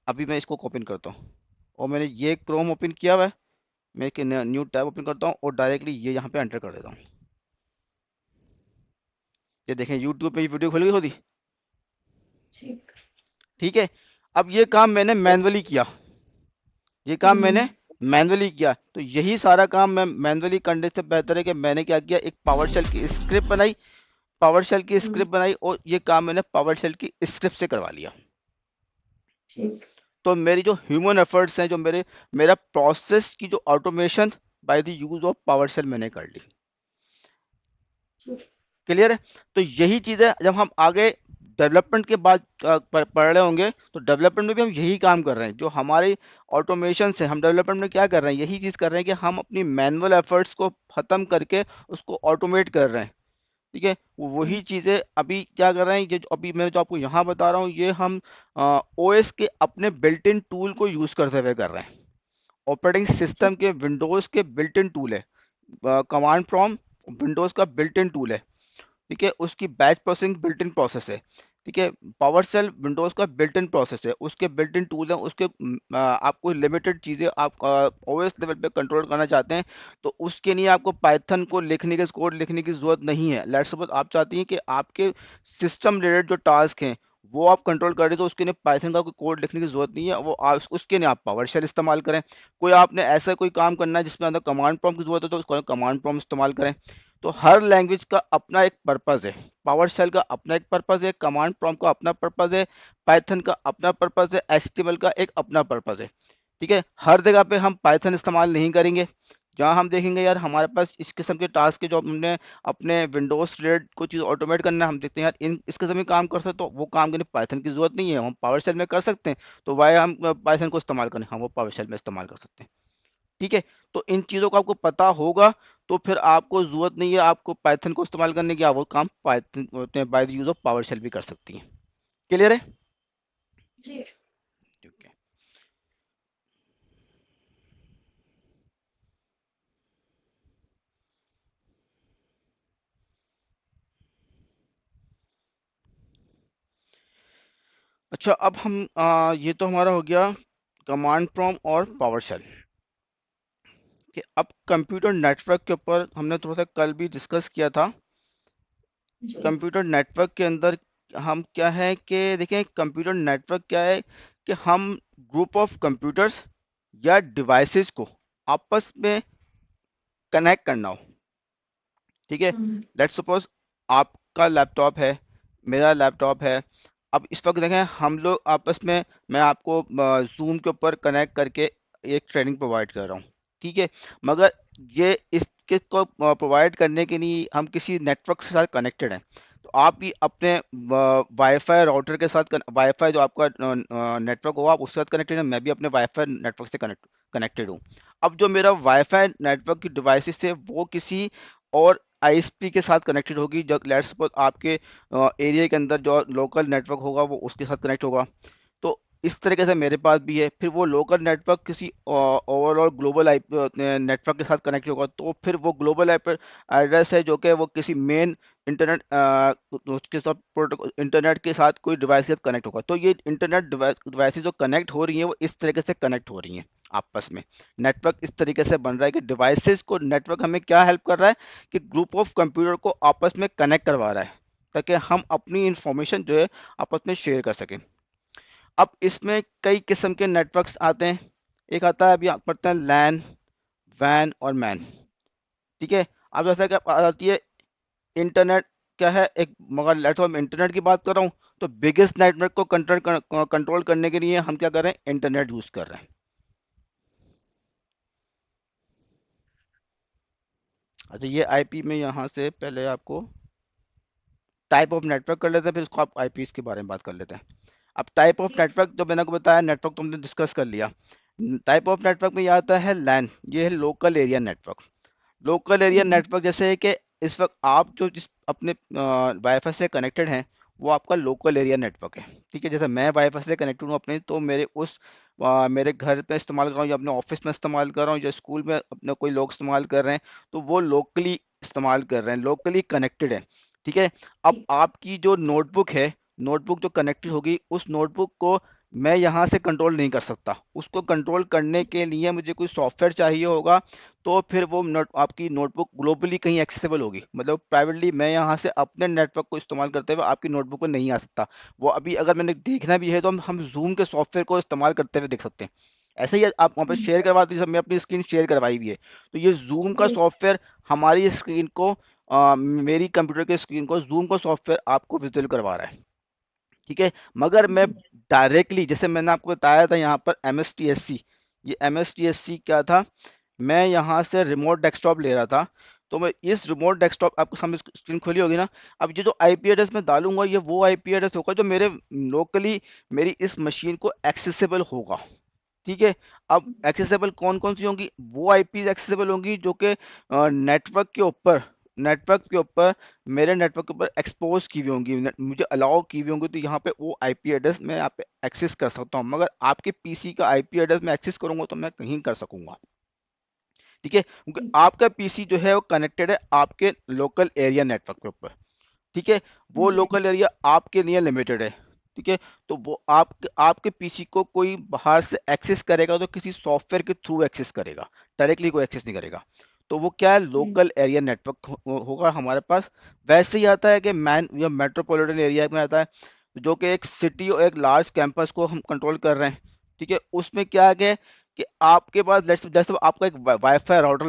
अभी मैं इसको ओपन करता हूँ और मैंने ये क्रोम ओपन किया हुआ है, मैं एक न्यू टैब ओपन करता हूँ और डायरेक्टली ये यहाँ पे एंटर कर देता हूँ। ये देखें, यूट्यूब पे ये वीडियो खुल गई होती। ठीक। ठीक है, अब ये काम मैंने मैनुअली किया, ये काम मैंने हम्म, मैनुअली किया, तो यही सारा काम मैं मैनुअली करने से बेहतर है कि मैंने क्या किया, एक पावर शेल की स्क्रिप्ट बनाई, पावर शेल की हम्म, स्क्रिप्ट बनाई और ये काम मैंने पावर शेल की स्क्रिप्ट से करवा लिया। ठीक। तो मेरी जो ह्यूमन एफर्ट्स हैं, जो मेरा प्रोसेस की जो automation by the use of PowerShell मैंने कर ली। ठीक। क्लियर है। तो यही चीज़ है, जब हम आगे डेवलपमेंट के बाद पढ़ रहे होंगे, तो डेवलपमेंट में भी हम यही काम कर रहे हैं, जो हमारी ऑटोमेशन से हम डेवलपमेंट में क्या कर रहे हैं, यही चीज़ कर रहे हैं कि हम अपनी मैनुअल एफर्ट्स को ख़त्म करके उसको ऑटोमेट कर रहे हैं। ठीक है, हम्म, वही चीज़ें अभी क्या कर रहे हैं, ये जो अभी मैं जो आपको यहाँ बता रहा हूँ, ये हम ओएस के अपने बिल्ट इन टूल को यूज़ करते हुए कर रहे हैं। ऑपरेटिंग ठीक। सिस्टम के विंडोज़ के बिल्ट इन टूल है, कमांड फ्रॉम विंडोज़ का बिल्ट इन टूल है। ठीक है, उसकी batch processing built in process है। ठीक है, पावर सेल विंडोज का बिल्ट इन प्रोसेस है, उसके बिल्ट इन टूल है, उसके आपको लिमिटेड चीज़ें आप ओएस लेवल पे कंट्रोल करना चाहते हैं, तो उसके लिए आपको पाइथन को लिखने के, कोड लिखने की जरूरत नहीं है। लेट्स सपोज आप चाहती हैं कि आपके सिस्टम रिलेटेड जो टास्क हैं वो आप कंट्रोल करें, तो उसके लिए पाइथन का कोई कोड लिखने की जरूरत नहीं है, वो उसके लिए आप पावर शेल इस्तेमाल करें। कोई आपने ऐसा कोई काम करना है जिसमें अंदर कमांड प्रॉम्प्ट की जरूरत है, तो उसको कमांड प्रॉम्प्ट इस्तेमाल करें। तो हर लैंग्वेज का अपना एक पर्पस है। पावर शेल का अपना एक पर्पस है, कमांड प्रॉम्प्ट का अपना पर्पस है, पाइथन का अपना पर्पस है, एचटीएमएल का एक अपना पर्पस है। ठीक है, हर जगह पे हम पाइथन इस्तेमाल नहीं करेंगे। जहाँ हम देखेंगे यार हमारे पास इस किस्म के टास्क के जो हमने अपने विंडोज रिलेटेड कुछ चीज़ ऑटोमेट करना है, हम देखते हैं यार इन इस किस्म के काम कर सकते, तो वो काम के लिए पाइथन की जरूरत नहीं है, हम पावर शेल में कर सकते हैं। तो वाई हम पाइथन को इस्तेमाल करें, हम वो पावर शेल में इस्तेमाल कर सकते हैं। ठीक है, तो इन चीज़ों का आपको पता होगा, तो फिर आपको जरूरत नहीं है आपको पाइथन को इस्तेमाल करने की, आप वो काम Python by the use of PowerShell भी कर सकती हैं। क्लियर है? जी। ठीक है। अच्छा, अब हम ये तो हमारा हो गया कमांड प्रॉम्प्ट और पावर शेल कि अब कंप्यूटर नेटवर्क के ऊपर हमने थोड़ा सा कल भी डिस्कस किया था। जी। कंप्यूटर नेटवर्क के अंदर हम क्या है कि देखें, कंप्यूटर नेटवर्क क्या है कि हम ग्रुप ऑफ कंप्यूटर्स या डिवाइसेस को आपस में कनेक्ट करना हो। ठीक है, हम्म। लेट्स सपोज आपका लैपटॉप है, मेरा लैपटॉप है। अब इस वक्त देखें हम लोग आपस में, मैं आपको जूम के ऊपर कनेक्ट करके एक ट्रेनिंग प्रोवाइड कर रहा हूँ। ठीक है, मगर ये इसके को प्रोवाइड करने के लिए हम किसी नेटवर्क के साथ कनेक्टेड हैं। तो आप भी अपने वाईफाई राउटर के साथ, वाईफाई जो आपका नेटवर्क होगा आप उसके साथ कनेक्टेड है, मैं भी अपने वाईफाई नेटवर्क से कनेक्टेड हूँ। अब जो मेरा वाईफाई नेटवर्क की डिवाइसेस है वो किसी और आईएसपी के साथ कनेक्टेड होगी, जो लेट्स सपोज आपके एरिया के अंदर जो लोकल नेटवर्क होगा वो उसके साथ कनेक्ट होगा। तो इस तरीके से मेरे पास भी है, फिर वो लोकल नेटवर्क किसी ओवरऑल ग्लोबल आई नेटवर्क के साथ कनेक्ट होगा, तो फिर वो ग्लोबल एड्रेस है जो कि वो किसी मेन इंटरनेट उसके साथ प्रोटोकॉल इंटरनेट के साथ कोई डिवाइस के साथ कनेक्ट होगा। तो ये इंटरनेट डिवाइसेस जो कनेक्ट हो रही हैं वो इस तरीके से कनेक्ट हो रही हैं आपस में। नेटवर्क इस तरीके से बन रहा है कि डिवाइसेस को नेटवर्क हमें क्या हेल्प कर रहा है कि ग्रुप ऑफ कंप्यूटर को आपस में कनेक्ट करवा रहा है, ताकि हम अपनी इंफॉर्मेशन जो है आपस में शेयर कर सकें। अब इसमें कई किस्म के नेटवर्क्स आते हैं। एक आता है, अभी आप पढ़ते हैं, लैन, वैन और मैन। ठीक है, अब जैसा कि आ जाती है इंटरनेट, क्या है एक, मगर लेट्स हम इंटरनेट की बात कर रहा हूँ, तो बिगेस्ट नेटवर्क को कंट्रोल करने के लिए हम क्या कर रहे हैं, इंटरनेट यूज कर रहे हैं। अच्छा, ये आईपी में यहाँ से पहले आपको टाइप ऑफ नेटवर्क कर लेते हैं, फिर उसको आप आईपीस के बारे में बात कर लेते हैं। अब टाइप ऑफ ठीक। नेटवर्क जो मैंने आपको बताया, नेटवर्क तो हमने डिस्कस कर लिया। टाइप ऑफ नेटवर्क में ये आता है लैन, ये है local area network. Local area hmm. Network जैसे है कि इस वक्त आप जो जिस अपने वाईफाई से कनेक्टेड हैं वो आपका लोकल एरिया नेटवर्क है। ठीक है, जैसे मैं वाईफाई से कनेक्टेड हूँ अपने, तो मेरे उस मेरे घर पे इस्तेमाल कर रहा हूँ या अपने ऑफिस में इस्तेमाल कर रहा हूँ या स्कूल में अपने कोई लोग इस्तेमाल कर रहे हैं, तो वो लोकली इस्तेमाल कर रहे हैं, लोकली कनेक्टेड है। ठीक है, अब ठीक। आपकी जो नोटबुक है, नोटबुक जो कनेक्टेड होगी, उस नोटबुक को मैं यहाँ से कंट्रोल नहीं कर सकता। उसको कंट्रोल करने के लिए मुझे कोई सॉफ्टवेयर चाहिए होगा, तो फिर वो आपकी नोटबुक ग्लोबली कहीं एक्सेसिबल होगी, मतलब प्राइवेटली मैं यहाँ से अपने नेटवर्क को इस्तेमाल करते हुए आपकी नोटबुक पर नहीं आ सकता। वो अभी अगर मैंने देखना भी है तो हम जूम के सॉफ्टवेयर को इस्तेमाल करते हुए देख सकते हैं। ऐसे ही आप वहाँ पे हम्म। शेयर करवा दीजिए, मैं अपनी स्क्रीन शेयर करवाई हुई है, तो ये जूम का जी। सॉफ्टवेयर हमारी स्क्रीन को मेरी कंप्यूटर की स्क्रीन को जूम का सॉफ्टवेयर आपको विजुअल करवा रहा है। ठीक है, मगर मैं जी। डायरेक्टली, जैसे मैंने आपको बताया था यहाँ पर M S T S C, ये M S T S C क्या था, मैं यहाँ से रिमोट डेस्कटॉप ले रहा था। तो मैं इस रिमोट डेस्कटॉप, आपको सामने स्क्रीन खुली होगी ना, अब ये जो आईपी एड्रेस मैं डालूंगा ये वो आईपी एड्रेस होगा जो मेरे लोकली मेरी इस मशीन को एक्सेसिबल होगा। ठीक है, अब एक्सेसिबल कौन कौन सी होंगी, वो आईपी एक्सेसिबल होंगी जो कि नेटवर्क के ऊपर नेटवर्क के ऊपर मेरे नेटवर्क के ऊपर एक्सपोज की हुई होंगी, मुझे अलाउ की हुई होंगी, तो यहाँ पे वो आईपी एड्रेस मैं यहाँ पे एक्सेस कर सकता हूँ। मगर आपके पीसी का आईपी एड्रेस मैं एक्सेस करूंगा तो मैं कहीं कर सकूंगा। ठीक है, क्योंकि आपका पीसी जो है वो कनेक्टेड है आपके लोकल एरिया नेटवर्क के ऊपर। ठीक है, वो जी। लोकल एरिया आपके लिए लिमिटेड है। ठीक है, तो वो आपके पीसी को कोई बाहर से एक्सेस करेगा तो किसी सॉफ्टवेयर के थ्रू एक्सेस करेगा, डायरेक्टली कोई एक्सेस नहीं करेगा। तो वो क्या है, जी। लोकल एरिया नेटवर्क होगा हमारे पास। वैसे ही आता है कि मैन या मेट्रोपॉलिटन एरिया में आता है, जो कि एक सिटी और एक लार्ज कैंपस को हम कंट्रोल कर रहे हैं। ठीक है, उसमें क्या है कि आपके पास जैसे आपका एक वाईफाई राउटर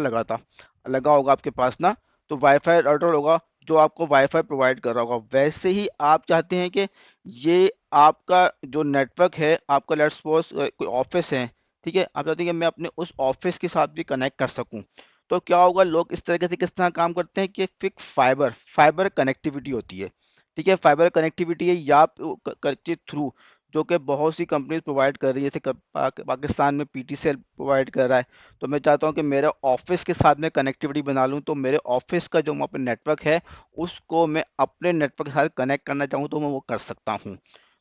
लगा होगा आपके पास ना, तो वाईफाई राउटर होगा जो आपको वाईफाई प्रोवाइड कर रहा होगा। वैसे ही आप चाहते हैं कि ये आपका जो नेटवर्क है, आपका लेट्स सपोज कोई ऑफिस है, ठीक है, आप चाहते हैं कि मैं अपने उस ऑफिस के साथ भी कनेक्ट कर सकूं। तो क्या होगा, लोग इस तरीके से किस तरह काम करते हैं कि फिक फाइबर फाइबर कनेक्टिविटी होती है, ठीक है, फाइबर कनेक्टिविटी है या के थ्रू, जो कि बहुत सी कंपनीज प्रोवाइड कर रही है, जैसे पाकिस्तान में पीटीसीएल प्रोवाइड कर रहा है। तो मैं चाहता हूँ कि मेरे ऑफिस के साथ में कनेक्टिविटी बना लूँ, तो मेरे ऑफिस का जो वहाँ पे नेटवर्क है उसको मैं अपने नेटवर्क के साथ कनेक्ट करना चाहूँ तो मैं वो कर सकता हूँ।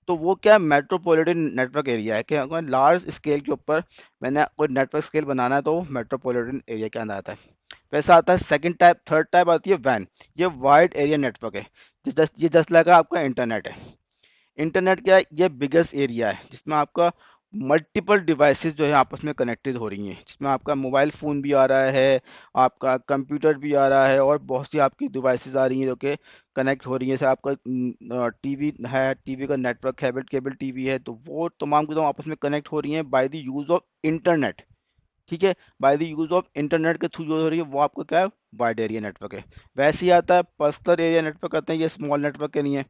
तो वो क्या मेट्रोपॉलिटन नेटवर्क एरिया है कि अगर लार्ज स्केल के ऊपर मैंने कोई नेटवर्क स्केल बनाना है तो वो मेट्रोपॉलिटन एरिया के अंदर आता है। वैसा आता है सेकंड टाइप, थर्ड टाइप आती है वैन। ये वाइड एरिया नेटवर्क है। ये जस्ट लगा आपका इंटरनेट है। इंटरनेट क्या है, ये बिगेस्ट एरिया है जिसमें आपका मल्टीपल डिवाइसेस जो है आपस में कनेक्टेड हो रही हैं, जिसमें आपका मोबाइल फ़ोन भी आ रहा है, आपका कंप्यूटर भी आ रहा है, और बहुत सी आपकी डिवाइसेस आ रही हैं जो कि कनेक्ट हो रही हैं। जैसे आपका टीवी है, टीवी का नेटवर्क केबल केबल टीवी है, तो वो तमाम की तमाम आपस में कनेक्ट हो रही हैं by the use of internet. ठीक है, bye the use of internet के थ्रू जो हो रही है वो आपका क्या है, वाइड एरिया नेटवर्क है। वैसे ही आता है पर्सनल एरिया नेटवर्क, आते हैं ये स्मॉल नेटवर्क के लिए।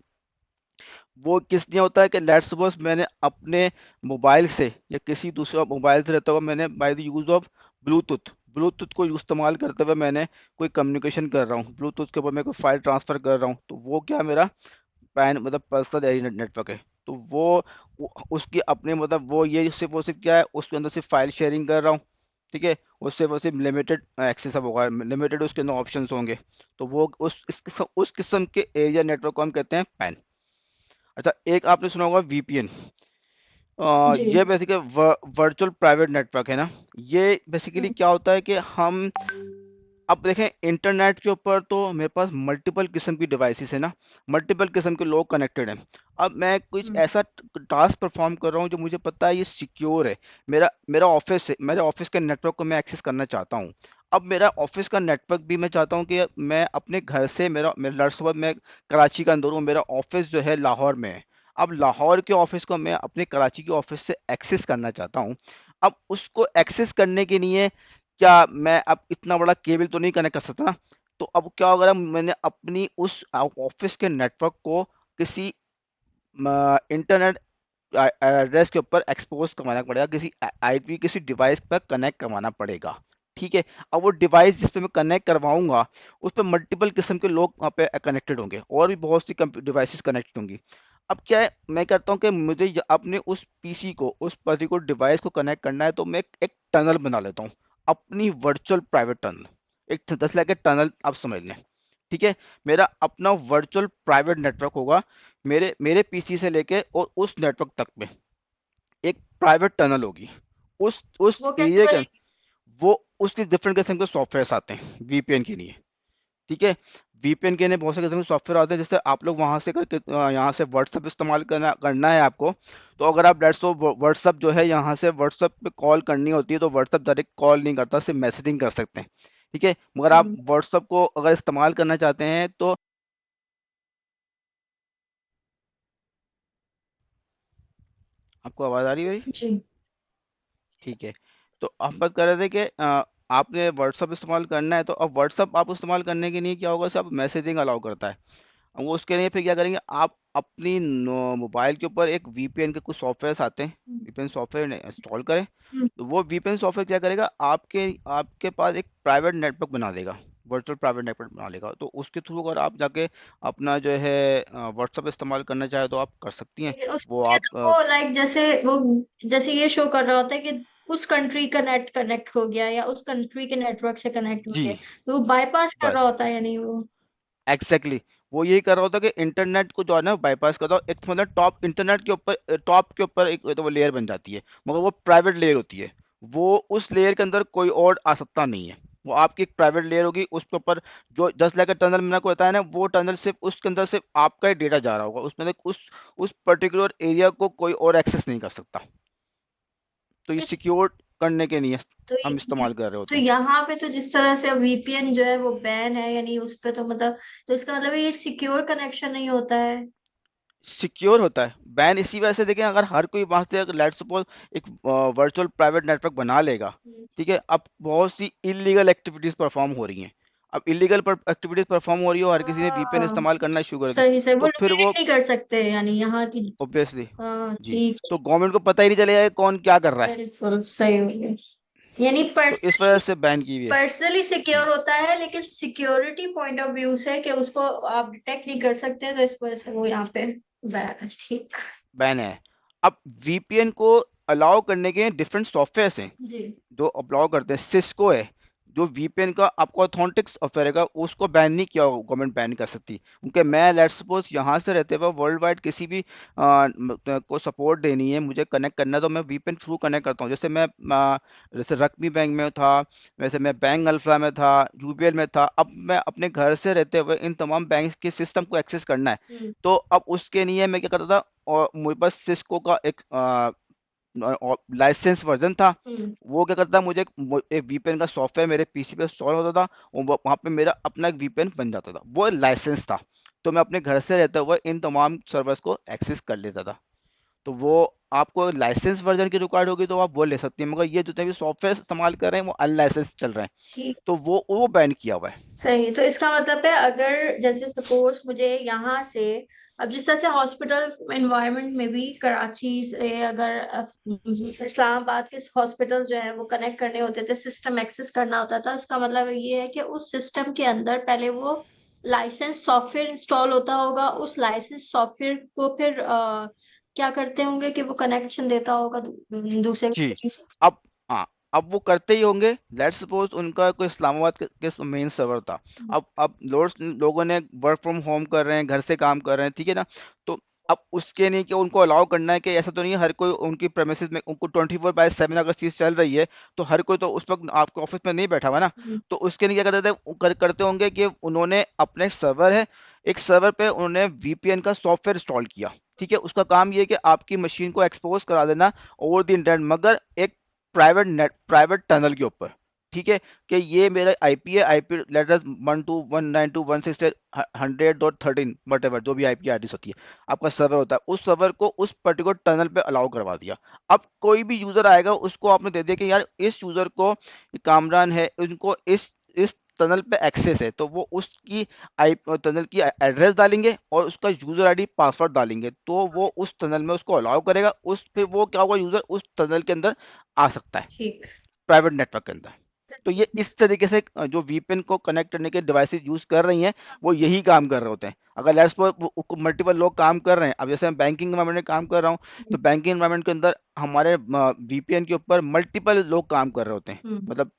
वो किस लिए होता है कि लेट्स सपोज मैंने अपने मोबाइल से या किसी दूसरे मोबाइल से रहता हुआ मैंने bye the use of Bluetooth Bluetooth को इस्तेमाल करते हुए मैंने कोई कम्युनिकेशन कर रहा हूँ, ब्लूटूथ के ऊपर मैं कोई फाइल ट्रांसफर कर रहा हूँ, तो वो क्या मेरा पैन मतलब पर्सनल एरिया नेटवर्क है। तो उसकी अपने मतलब वो ये सिर्फ वो सिर्फ क्या है, उसके अंदर सिर्फ फाइल शेयरिंग कर रहा हूँ, ठीक है, उससे वो सिर्फ लिमिटेड एक्सेस होगा, लिमिटेड उसके अंदर ऑप्शंस होंगे। तो वो उस किस्म के एरिया नेटवर्क को हम कहते हैं पैन। अच्छा, एक आपने सुना होगा वीपीएन। ये जी। बेसिकली वर्चुअल प्राइवेट नेटवर्क है ना। ये बेसिकली हम्म। क्या होता है कि हम अब देखें इंटरनेट के ऊपर तो मेरे पास मल्टीपल किस्म की डिवाइसेस है ना, मल्टीपल किस्म के लोग कनेक्टेड हैं। अब मैं कुछ हम्म। ऐसा टास्क परफॉर्म कर रहा हूँ जो मुझे पता है ये सिक्योर है, मेरा मेरा ऑफिस है, मेरे ऑफिस के नेटवर्क को मैं एक्सेस करना चाहता हूँ। अब मेरा ऑफिस का नेटवर्क भी मैं चाहता हूँ कि मैं अपने घर से मेरा मेरा दरअसल मैं कराची का अंदर हूँ, मेरा ऑफिस जो है लाहौर में है। अब लाहौर के ऑफिस को मैं अपने कराची के ऑफिस से एक्सेस करना चाहता हूँ। अब उसको एक्सेस करने के लिए क्या मैं अब इतना बड़ा केबल तो नहीं कनेक्ट कर सकता ना। तो अब क्या होगा, मैंने अपनी उस ऑफिस के नेटवर्क को किसी इंटरनेट एड्रेस के ऊपर एक्सपोज करवाना पड़ेगा, किसी आईपी किसी डिवाइस पर कनेक्ट करवाना पड़ेगा। ठीक है, अब वो डिवाइस जिस पे मैं कनेक्ट करवाऊंगा उस पर मल्टीपल किस्म के लोग वहाँ पे कनेक्टेड होंगे और भी बहुत सी डिवाइसेस कनेक्टेड होंगी। अब क्या है, मैं कहता हूँ कि मुझे अपने उस पीसी को उस पर्टिकुलर डिवाइस को कनेक्ट करना है, तो मैं एक टनल बना लेता हूँ, अपनी वर्चुअल प्राइवेट टनल। एक 10 लाख के टनल आप समझ लें। ठीक है, मेरा अपना वर्चुअल प्राइवेट नेटवर्क होगा, मेरे मेरे पीसी से लेके और उस नेटवर्क तक में एक प्राइवेट टनल होगी। उस वो कैसे एरिया के बनेगी? वो उसके डिफरेंट किस्म के सॉफ्टवेयर आते हैं वीपीएन के लिए। ठीक है, वीपीएन के लिए बहुत सारे किस्म के सॉफ्टवेयर आते हैं, जैसे आप लोग वहां से करके यहाँ से व्हाट्सअप इस्तेमाल करना करना है आपको। तो अगर आप डेट्स व्हाट्सअप जो है यहाँ से व्हाट्सअप पे कॉल करनी होती है तो व्हाट्सअप डायरेक्ट कॉल नहीं करता, सिर्फ मैसेजिंग कर सकते हैं। ठीक है, मगर आप हम्म। व्हाट्सअप को अगर इस्तेमाल करना चाहते हैं तो आपको आवाज़ आ रही है भाई? जी। ठीक है, तो हम बात कर रहे थे कि आपने व्हाट्सअप इस्तेमाल करना है, तो अब व्हाट्सअप आप इस्तेमाल करने के लिए क्या होगा, सब मैसेजिंग अलाउ करता है। अब वो उसके लिए फिर क्या करेंगे, आप अपनी मोबाइल के ऊपर एक वीपीएन के कुछ सॉफ्टवेयर आते हैं, हम्म। वीपीएन सॉफ्टवेयर इंस्टॉल करें। हम्म। तो वो वीपीएन सॉफ्टवेयर क्या करेगा, आपके आपके पास एक प्राइवेट नेटवर्क बना देगा, वर्चुअल प्राइवेट नेटवर्क बना लेगा। तो उसके थ्रू अगर आप जाके अपना जो है व्हाट्सअप इस्तेमाल करना चाहे तो आप कर सकती हैं। लेकिन वो उसमें आप तो वो लाइक जैसे वो जैसे ये शो कर रहा होता है कि उस कंट्री का नेट कनेक्ट हो गया या उस कंट्री के नेटवर्क से कनेक्ट हो जी गया, तो वो बाईपास कर रहा बस होता है या नहीं वो? Exactly exactly. वो यही कर रहा होता है कि इंटरनेट को जो है ना बाईपास कर रहा हो, एक मतलब टॉप इंटरनेट के ऊपर टॉप के ऊपर एक तो वो लेयर बन जाती है, मगर वो प्राइवेट लेयर होती है। वो उस लेयर के अंदर कोई और आ सकता नहीं है, वो आपकी एक प्राइवेट लेयर होगी उसके ऊपर। जो 10 लाख का टनल मैंने आपको बताया ना, वो टनल सिर्फ उसके अंदर सिर्फ आपका ही डेटा जा रहा होगा उसमें, उस पर्टिकुलर एरिया को कोई और एक्सेस नहीं कर सकता। तो ये इस सिक्योर करने के लिए तो हम ये- इस्तेमाल कर रहे तो होते हैं। यहाँ पे तो जिस तरह से वीपीएन जो है वो बैन है, यानी उस पे तो मतलब, तो इसका मतलब ये सिक्योर कनेक्शन नहीं होता है। सिक्योर होता है, बैन इसी वजह से देखें, अगर हर कोई वहां से अगर लेट्स सपोज एक वर्चुअल प्राइवेट नेटवर्क बना लेगा, हम्म। ठीक है, अब बहुत सी इलीगल एक्टिविटीज परफॉर्म हो रही हैं। अब इलीगल एक्टिविटीज परफॉर्म हो रही हो, हर किसी ने वीपीएन हाँ, इस्तेमाल करना शुरू कर दी, सही सही, वो तो फिर रेगुलेट वो नहीं कर सकते यानी यहाँ की। ऑब्वियसली हाँ जी, ठीक तो गवर्नमेंट को पता ही नहीं चलेगा कि कौन क्या कर रहा है, है, बिल्कुल सही हो गया। यानी तो इस वजह पर्सनली से बैन की हुई है। पर्सनली जी, सिक्योर होता है, लेकिन सिक्योरिटी पॉइंट ऑफ व्यू से कि उसको आप डिटेक्ट नहीं कर सकते, तो इस वजह से वो यहाँ पे बैन है। ठीक। बैन है। अब वीपीएन को अलाउ करने के डिफरेंट सॉफ्टवेयर हैं जी। जो अप्लाई करते हैं। सिस्को है जो वीपीएन का आपको ऑथेंटिक सॉफ्टवेयर है, उसको बैन नहीं किया गवर्नमेंट, बैन कर सकती, क्योंकि मैं लेट्स सपोज यहाँ से रहते हुए वर्ल्ड वाइड किसी भी को सपोर्ट देनी है, मुझे कनेक्ट करना है, तो मैं वीपीएन थ्रू कनेक्ट करता हूँ। जैसे मैं जैसे रकमी बैंक में था, वैसे मैं बैंक अल्फा में था, यूबीएल में था, अब मैं अपने घर से रहते हुए इन तमाम बैंक के सिस्टम को एक्सेस करना है, हम्म। तो अब उसके लिए मैं क्या करता था, और मेरे पास सिस्को का एक लाइसेंस वर्जन था। हम्म। वो क्या करता, मुझे एक वीपीएन का सॉफ्टवेयर मेरे पीसी पे इंस्टॉल होता था, और वहाँ पे मेरा अपना एक वीपीएन बन जाता था, वो लाइसेंस था, तो मैं अपने घर से रहते हुए इन तमाम सर्वर्स को एक्सेस कर लेता था। तो वो आपको लाइसेंस वर्जन की रिक्वायर्ड होगी तो आप वो ले सकती हैं, मगर ये जितने भी सॉफ्टवेयर इस्तेमाल कर रहे हैं वो अनलाइसेंस चल रहे हैं, ठीक। तो वो बैन किया हुआ है। सही, तो इसका मतलब है अगर जैसे सपोज मुझे यहाँ से, अब जिस तरह से हॉस्पिटल एनवायरनमेंट में भी कराची से अगर इस्लामाबाद के हॉस्पिटल जो है वो कनेक्ट करने होते थे, सिस्टम एक्सेस करना होता था, इसका मतलब ये है कि उस सिस्टम के अंदर पहले वो लाइसेंस सॉफ्टवेयर इंस्टॉल होता होगा, उस लाइसेंस सॉफ्टवेयर को फिर क्या करते होंगे कि वो कनेक्शन देता होगा दूसरे जी, किसी से। अब हाँ, अब वो करते ही होंगे। लेट्स सपोज उनका कोई इस्लामाबाद के मेन सर्वर था, अब लोगों ने वर्क फ्रॉम होम कर रहे हैं, घर से काम कर रहे हैं, ठीक है ना, तो अब उसके लिए कि उनको अलाउ करना है कि ऐसा तो नहीं है हर कोई उनकी प्रेमिसेस में, उनको 24/7 अगर चीज़ चल रही है, तो हर कोई तो उस वक्त आपके ऑफिस में नहीं बैठा हुआ ना, तो उसके लिए क्या करते थे, करते होंगे कि उन्होंने अपने सर्वर है, एक सर्वर पे उन्होंने वीपीएन का सॉफ्टवेयर इंस्टॉल किया, ठीक है, उसका काम ये है कि आपकी मशीन को एक्सपोज करा देना ओवर द इंटरनेट, मगर एक प्राइवेट टनल के ऊपर, ठीक है, कि ये मेरा आईपी है, आईपी लेटर्स 192.168.100.13 वट एवर जो भी आईपी एड्रेस होती है, आपका सर्वर होता है, उस सर्वर को उस पर्टिकुलर टनल पे अलाउ करवा दिया। अब कोई भी यूजर आएगा उसको आपने दे दिया कि यार इस यूजर को, कामरान है, उनको इस टनल पे एक्सेस है, तो वो उसकी आई टनल की एड्रेस डालेंगे और उसका यूजर आईडी पासवर्ड डालेंगे, तो वो उस टनल में उसको अलाउ करेगा, उस फिर वो क्या होगा, यूजर उस टनल के अंदर आ सकता है, ठीक। प्राइवेट नेटवर्क के अंदर। तो ये इस तरीके से जो वीपीएन को कनेक्ट करने के डिवाइसेस यूज कर रही हैं, वो यही काम कर रहे होते हैं। अगर लेट्स सपोज मल्टीपल लोग काम कर रहे हैं, अब जैसे मैं बैंकिंग एनवायरनमेंट में काम कर रहा हूँ, तो बैंकिंग एनवायरनमेंट के अंदर हमारे वीपीएन के ऊपर मल्टीपल लोग काम कर रहे होते हैं, हम्म। मतलब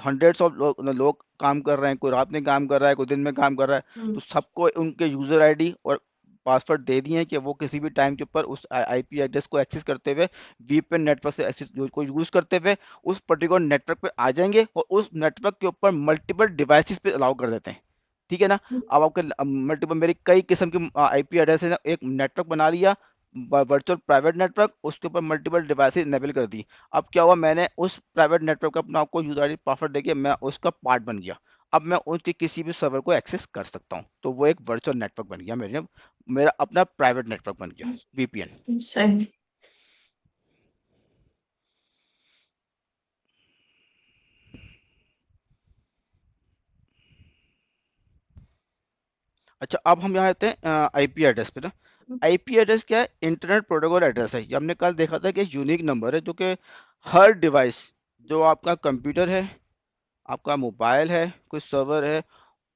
हंड्रेड्स ऑफ लोग काम कर रहे हैं, कोई रात में काम कर रहा है, कोई दिन में काम कर रहा है, हम्म। तो सबको उनके यूजर आईडी और पासवर्ड दे दिए हैं कि वो किसी भी टाइम के ऊपर उस आईपी एड्रेस को एक्सेस करते हुए, वीपीएन नेटवर्क से एक्सेस को यूज करते हुए उस पर्टिकुलर नेटवर्क पे आ जाएंगे, और उस नेटवर्क के ऊपर मल्टीपल डिवाइसेस पे अलाउ कर देते हैं, ठीक है ना। अब आपके मल्टीपल मेरी कई किस्म की आईपी एड्रेस है, एक नेटवर्क बना लिया, वर्चुअल प्राइवेट नेटवर्क, उसके ऊपर मल्टीपल डिवाइसेस इनेबल कर दी। अब क्या हुआ, मैंने उस प्राइवेट नेटवर्क का अपना आपको यूजर आईडी पासवर्ड देके मैं उसका पार्ट बन गया, अब मैं उसके किसी भी सर्वर को एक्सेस कर सकता हूँ, तो वो एक वर्चुअल नेटवर्क बन गया मेरे, मेरा अपना प्राइवेट नेटवर्क बन गया, वीपीएन। सही। अच्छा, अब हम यहाँ आते हैं आईपी एड्रेस पे ना। आईपी एड्रेस क्या है, इंटरनेट प्रोटोकॉल एड्रेस है, ये हमने कल देखा था कि एक यूनिक नंबर है जो कि हर डिवाइस, जो आपका कंप्यूटर है, आपका मोबाइल है, कोई सर्वर है,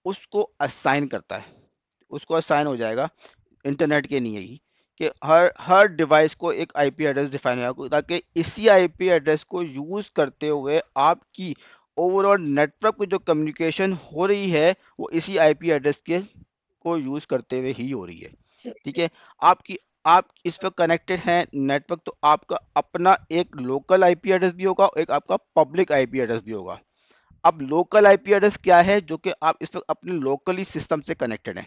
उसको असाइन करता है, उसको असाइन हो जाएगा इंटरनेट के लिए ही, कि हर हर डिवाइस को एक आईपी एड्रेस डिफाइन होगा, ताकि इसी आईपी एड्रेस को यूज करते हुए आपकी ओवरऑल नेटवर्क पे जो कम्युनिकेशन हो रही है वो इसी आईपी एड्रेस के को यूज करते हुए ही हो रही है, ठीक है। आपकी आप इस पर कनेक्टेड हैं नेटवर्क, तो आपका अपना एक लोकल आईपी एड्रेस भी होगा, एक आपका पब्लिक आईपी एड्रेस भी होगा। अब लोकल आईपी एड्रेस क्या है, जो कि आप इस वक्त अपने लोकली सिस्टम से कनेक्टेड हैं,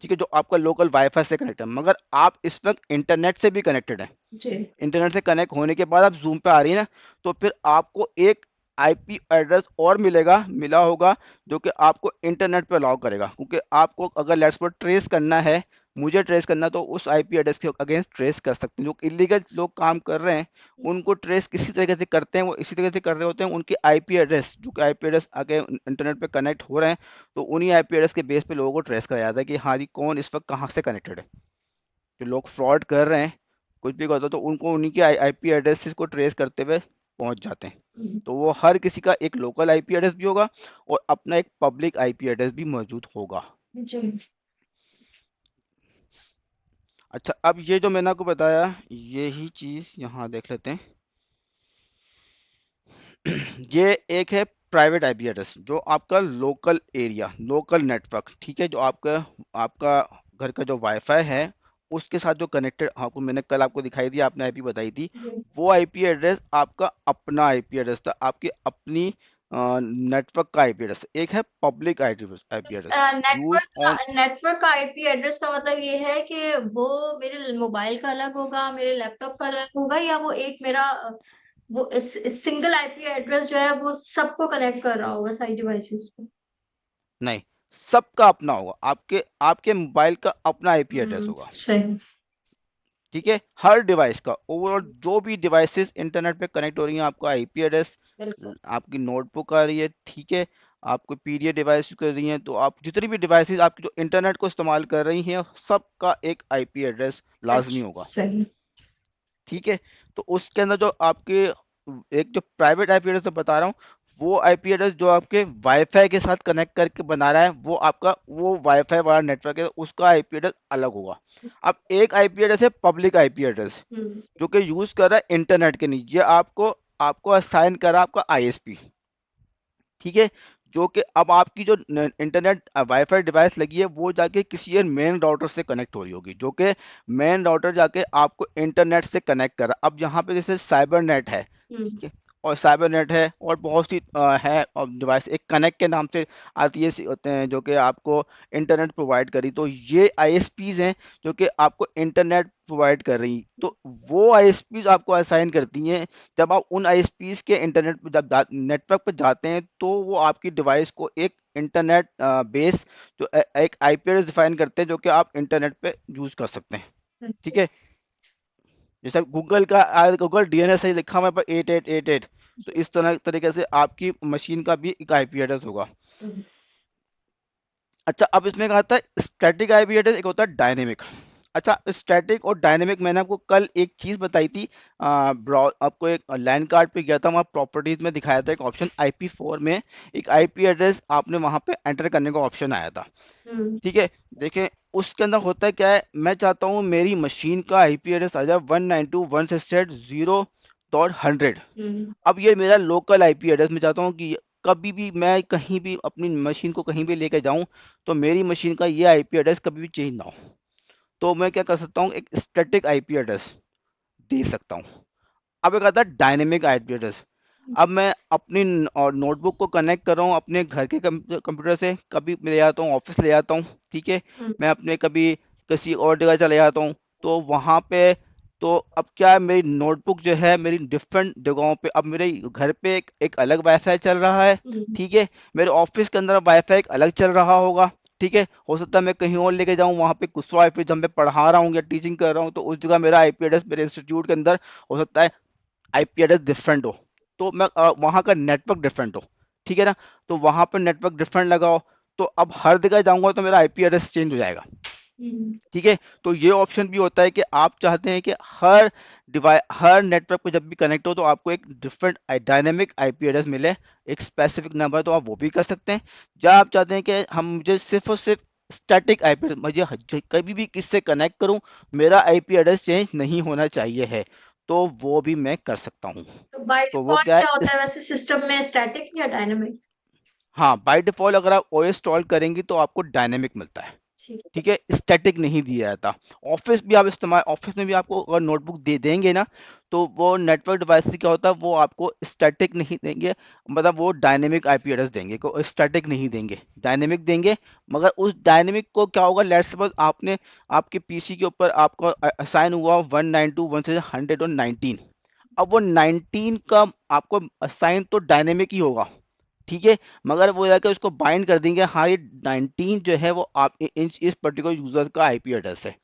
ठीक है, जो आपका लोकल वाईफाई से कनेक्टेड है, मगर आप इस वक्त इंटरनेट से भी कनेक्टेड हैं। जी। इंटरनेट से कनेक्ट होने के बाद आप जूम पे आ रही है ना, तो फिर आपको एक आईपी एड्रेस और मिला होगा, जो कि आपको इंटरनेट पे अलाउ करेगा, क्योंकि आपको अगर लेट्स सपोज ट्रेस करना है मुझे ट्रेस करना तो उस आईपी एड्रेस के अगेंस्ट ट्रेस कर सकते हैं। जो इलीगल लोग काम कर रहे हैं उनको ट्रेस किसी तरीके से करते हैं, वो इसी तरीके से कर रहे होते हैं। उनके आईपी एड्रेस, जो कि आईपी एड्रेस आगे इंटरनेट पे कनेक्ट हो रहे हैं, तो उन्हीं आईपी एड्रेस के बेस पे लोगों को ट्रेस करा जाता है कि हाँ जी कौन इस वक्त कहाँ से कनेक्टेड है। जो लोग फ्रॉड कर रहे हैं, कुछ भी करते हो, तो उनको उन्हीं के आईपी एड्रेस को ट्रेस करते हुए पहुंच जाते हैं। तो वो हर किसी का एक लोकल आईपी एड्रेस भी होगा और अपना एक पब्लिक आईपी एड्रेस भी मौजूद होगा। जी। अच्छा, अब ये जो मैंने आपको बताया, यही चीज यहाँ देख लेते हैं। ये एक है प्राइवेट आईपी एड्रेस, जो आपका लोकल एरिया, लोकल नेटवर्क, ठीक है, जो आपका आपका घर का जो वाईफाई है उसके साथ जो कनेक्टेड, आपको मैंने कल आपको दिखाई दी, आपने आईपी बताई थी, जी। वो आईपी एड्रेस आपका अपना आईपी एड्रेस था, आपकी अपनी नेटवर्क का आईपी एड्रेस। एक है public IP address use on. Network का आईपी एड्रेस का मतलब ये है कि वो मेरे मोबाइल का अलग होगा, मेरे लैपटॉप का अलग होगा, या वो एक मेरा वो इस सिंगल आईपी एड्रेस जो है वो सबको कनेक्ट कर रहा होगा सारी डिवाइसेस को। नहीं, सबका अपना होगा, आपके आपके मोबाइल का अपना आईपी एड्रेस होगा। सही। ठीक है, हर डिवाइस का ओवरऑल जो भी डिवाइसेस इंटरनेट पे कनेक्ट हो रही हैं, आपका आईपी एड्रेस, बिल्कुल। आपकी नोटबुक आ रही है, ठीक है, आपको पीडीए डिवाइस कर रही हैं, तो आप जितनी भी डिवाइसेस आपकी जो इंटरनेट को इस्तेमाल कर रही हैं, सबका एक आईपी एड्रेस लाजमी अच्छा, होगा। सही। ठीक है, तो उसके अंदर जो आपके एक जो प्राइवेट आईपी एड्रेस बता रहा हूँ, वो आईपी एड्रेस जो आपके वाईफाई के साथ कनेक्ट करके बना रहा है, वो आपका वो वाईफाई वाला नेटवर्क है, उसका आईपी एड्रेस अलग होगा। अब एक आईपी एड्रेस है पब्लिक आईपी एड्रेस, हम्म। जो कि यूज कर रहा है इंटरनेट के नीचे, ये आपको आपको असाइन करा आपका आईएसपी। ठीक है, जो कि अब आपकी जो इंटरनेट वाईफाई डिवाइस लगी है वो जाके किसी मेन राउटर से कनेक्ट हो रही होगी, जो कि मेन राउटर जाके आपको इंटरनेट से कनेक्ट कर रहा है। अब यहाँ पे जैसे साइबर नेट है, हम्म। ठीक है, और साइबर नेट है और बहुत सी है और डिवाइस एक कनेक्ट के नाम से आती है, होते हैं जो कि आपको इंटरनेट प्रोवाइड करी, तो ये आईएसपीज हैं जो कि आपको इंटरनेट प्रोवाइड कर रही, तो वो आईएसपीज आपको असाइन करती हैं। जब आप उन आईएसपीज के इंटरनेट पर जब नेटवर्क पर जाते हैं, तो वो आपकी डिवाइस को एक इंटरनेट बेस जो एक आईपी एड्रेस डिफाइन करते हैं, जो कि आप इंटरनेट पे यूज कर सकते हैं। ठीक है, जैसे गूगल का गूगल डीएनएस है लिखा हुआ है पर 8888, तो इस तरह तरीके से आपकी मशीन का भी एक आईपी एड्रेस होगा। अच्छा, अब इसमें कहा था स्टैटिक आईपी एड्रेस, एक होता है डायनेमिक। अच्छा, स्टैटिक और डायनेमिक मैंने आपको कल एक चीज बताई थी, आपको एक लाइन कार्ड पे गया था, वहाँ प्रॉपर्टीज में दिखाया था एक ऑप्शन IP4 में, एक आईपी एड्रेस आपने वहाँ पे एंटर करने का ऑप्शन आया था। हम्म। ठीक है, देखें उसके अंदर होता है क्या है, मैं चाहता हूँ मेरी मशीन का आईपी एड्रेस आ जाए 192.168.0.100। हम्म। अब ये मेरा लोकल आईपी एड्रेस, मैं चाहता हूँ कि कभी भी मैं कहीं भी अपनी मशीन को कहीं भी लेके जाऊं, तो मेरी मशीन का ये आईपी एड्रेस कभी भी चेंज ना हो। तो मैं क्या कर सकता हूँ, एक स्टैटिक आईपी एड्रेस दे सकता हूँ। अब एक आता है डायनेमिक आईपी एड्रेस। अब मैं अपनी और नोटबुक को कनेक्ट कर रहा हूँ अपने घर के कंप्यूटर से, कभी ले जाता हूँ ऑफिस ले जाता हूँ, ठीक है, मैं अपने कभी किसी और जगह चले जाता हूँ, तो वहाँ पे, तो अब क्या है, मेरी नोटबुक जो है मेरी डिफरेंट जगहों पे, अब मेरे घर पे एक अलग वाईफाई चल रहा है, हम्म। ठीक है, मेरे ऑफिस के अंदर वाईफाई एक अलग चल रहा होगा। ठीक है, हो सकता है मैं कहीं और लेके जाऊँ, वहाँ पे कुछ वाईफाई जब मैं पढ़ा रहा हूँ या टीचिंग कर रहा हूँ, तो उस जगह मेरा आईपी एड्रेस मेरे इंस्टीट्यूट के अंदर हो सकता है आईपी एड्रेस डिफरेंट हो, तो मैं वहाँ का नेटवर्क डिफरेंट हो, ठीक है ना, तो वहाँ पर नेटवर्क डिफरेंट लगाओ, तो अब हर जगह जाऊंगा तो मेरा आईपी एड्रेस चेंज हो जाएगा। हम्म। ठीक है, तो ये ऑप्शन भी होता है कि आप चाहते हैं कि हर नेटवर्क पे जब भी कनेक्ट हो तो आपको एक डिफरेंट डायनेमिक आईपी एड्रेस मिले, एक स्पेसिफिक नंबर, तो आप वो भी कर सकते हैं। या आप चाहते हैं कि हम मुझे सिर्फ और सिर्फ स्टैटिक आईपी एड्रेस, मुझे कभी भी किससे कनेक्ट करूं, मेरा आईपी एड्रेस चेंज नहीं होना चाहिए है, तो वो भी मैं कर सकता हूँ। तो बाय तो वो डिफॉल्ट क्या है क्या होता है वैसे सिस्टम में, स्टैटिक या डायनामिक? हाँ, बाय डिफॉल्ट अगर आप ओएस इंस्टॉल करेंगी तो आपको डायनेमिक मिलता है। ठीक है। ठीक है, स्टैटिक नहीं दिया जाता। ऑफिस भी आप इस्तेमाल, ऑफिस में भी आपको अगर नोटबुक दे देंगे ना, तो वो नेटवर्क डिवाइस से क्या होता है, वो आपको स्टैटिक नहीं देंगे, मतलब वो डायनेमिक आईपी एड्रेस देंगे, को स्टैटिक नहीं देंगे, डायनेमिक देंगे। मगर उस डायनेमिक को क्या होगा, लेट्स सपोज आपने आपके पीसी के ऊपर आपको असाइन हुआ 192.168.19, अब वो 19 का आपको असाइन तो डायनेमिक ही होगा, ठीक है। मगर वो जाके उसको बाइंड कर देंगे, हाँ ये 19 जो है वो आप इस पर्टिकुलर यूजर का आईपी एड्रेस है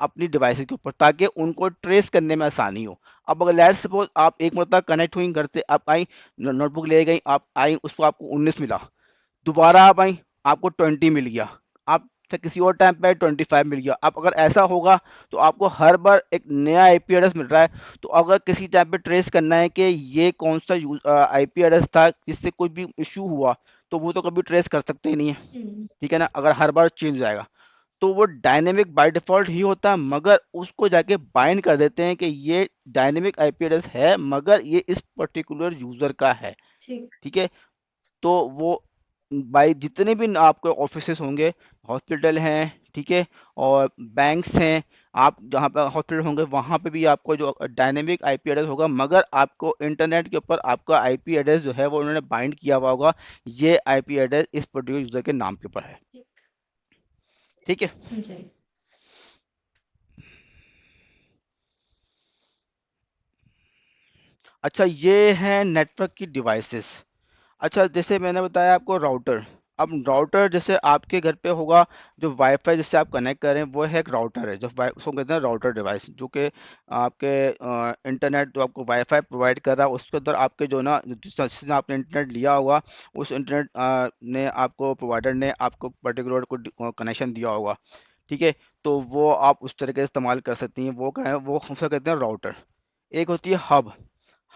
अपनी डिवाइस के ऊपर, ताकि उनको ट्रेस करने में आसानी हो। अब अगर लेट्स सपोज आप एक मतलब कनेक्ट हुई घर से, आप आई नोटबुक ले गई, आप आई उसको आपको 19 मिला, दोबारा आप आई आपको 20 मिल गया, आप किसी और टाइम पे 25 मिल गया। अब अगर ऐसा होगा तो आपको हर बार एक नया आईपी एड्रेस मिल रहा है। तो अगर किसी टाइम पे ट्रेस करना है कि ये कौन सा आईपी एड्रेस था जिससे कोई भी इशू हुआ, तो वो तो कभी ट्रेस कर सकते ही नहीं है। हम्म, ठीक है ना, अगर हर बार चेंज हो जाएगा तो वो डायनेमिक बाय डिफॉल्ट ही होता है, मगर उसको जाके बाइंड कर देते हैं कि ये डायनेमिक आईपी एड्रेस है मगर ये इस पर्टिकुलर यूजर का है। ठीक। ठीक है। तो वो बाई जितने भी आपके ऑफिसेस होंगे, हॉस्पिटल हैं, ठीक है, और बैंक्स हैं, आप जहाँ पे हॉस्पिटल होंगे वहाँ पे भी आपको जो डायनेमिक आईपी एड्रेस होगा, मगर आपको इंटरनेट के ऊपर आपका आईपी एड्रेस जो है वो उन्होंने बाइंड किया हुआ होगा, ये आईपी एड्रेस इस पर्टिकुलर यूजर के नाम के ऊपर है। ठीक। ठीक है। जी। अच्छा, ये है नेटवर्क की डिवाइसेस। अच्छा, जैसे मैंने बताया आपको राउटर। अब राउटर जैसे आपके घर पे होगा, जो वाईफाई जिससे आप कनेक्ट करें वो है एक राउटर है, जो उसको कहते हैं राउटर डिवाइस, जो कि आपके इंटरनेट जो आपको वाईफाई प्रोवाइड कर रहा है उसके अंदर आपके जो ना जिससे आपने इंटरनेट लिया होगा, उस इंटरनेट ने आपको प्रोवाइडर ने आपको पर्टिकुलर को कनेक्शन दिया होगा। ठीक है। तो वो आप उस तरीके से इस्तेमाल कर सकती हैं, वो क्या है, वो उसे कहते हैं राउटर। एक होती है हब।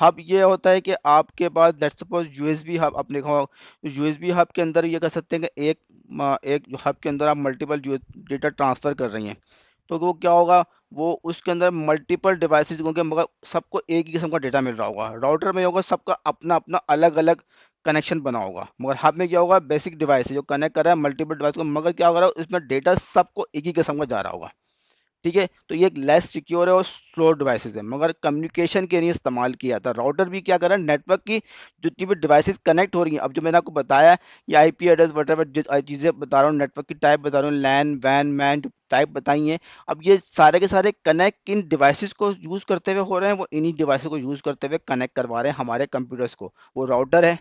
हब ये होता है कि आपके पास लेट्स सपोज यूएसबी हब आपने देखा होगा, यूएसबी हब के अंदर ये कर सकते हैं कि एक हब के अंदर आप मल्टीपल डेटा ट्रांसफ़र कर रही हैं। तो वो क्या होगा, वो उसके अंदर मल्टीपल डिवाइसेस होंगे मगर सबको एक ही किस्म का डेटा मिल रहा होगा। राउटर में होगा सबका अपना अपना अलग अलग कनेक्शन बना होगा, मगर हब में क्या होगा, बेसिक डिवाइस है जो कनेक्ट कर रहा है मल्टीपल डिवाइस को, मगर क्या हो रहा है इसमें डेटा सबको एक ही किस्म का जा रहा होगा। ठीक है। तो ये एक लेस सिक्योर है और स्लो डिवाइसेस है, मगर कम्युनिकेशन के लिए इस्तेमाल किया जाता है। राउटर भी क्या कर रहा है, नेटवर्क की जितनी भी डिवाइसेस कनेक्ट हो रही हैं, अब जो मैंने आपको बताया, ये आईपी एड्रेस वटेवर चीज़ें बता रहा हूँ, नेटवर्क की टाइप बता रहा हूँ, लैन वैन मैन जो टाइप बताई हैं, अब ये सारे के सारे कनेक्ट किन डिवाइसेस को यूज़ करते हुए हो रहे हैं, वो इन्हीं डिवाइसेस को यूज़ करते हुए कनेक्ट करवा रहे हैं हमारे कंप्यूटर्स को, वो राउटर है।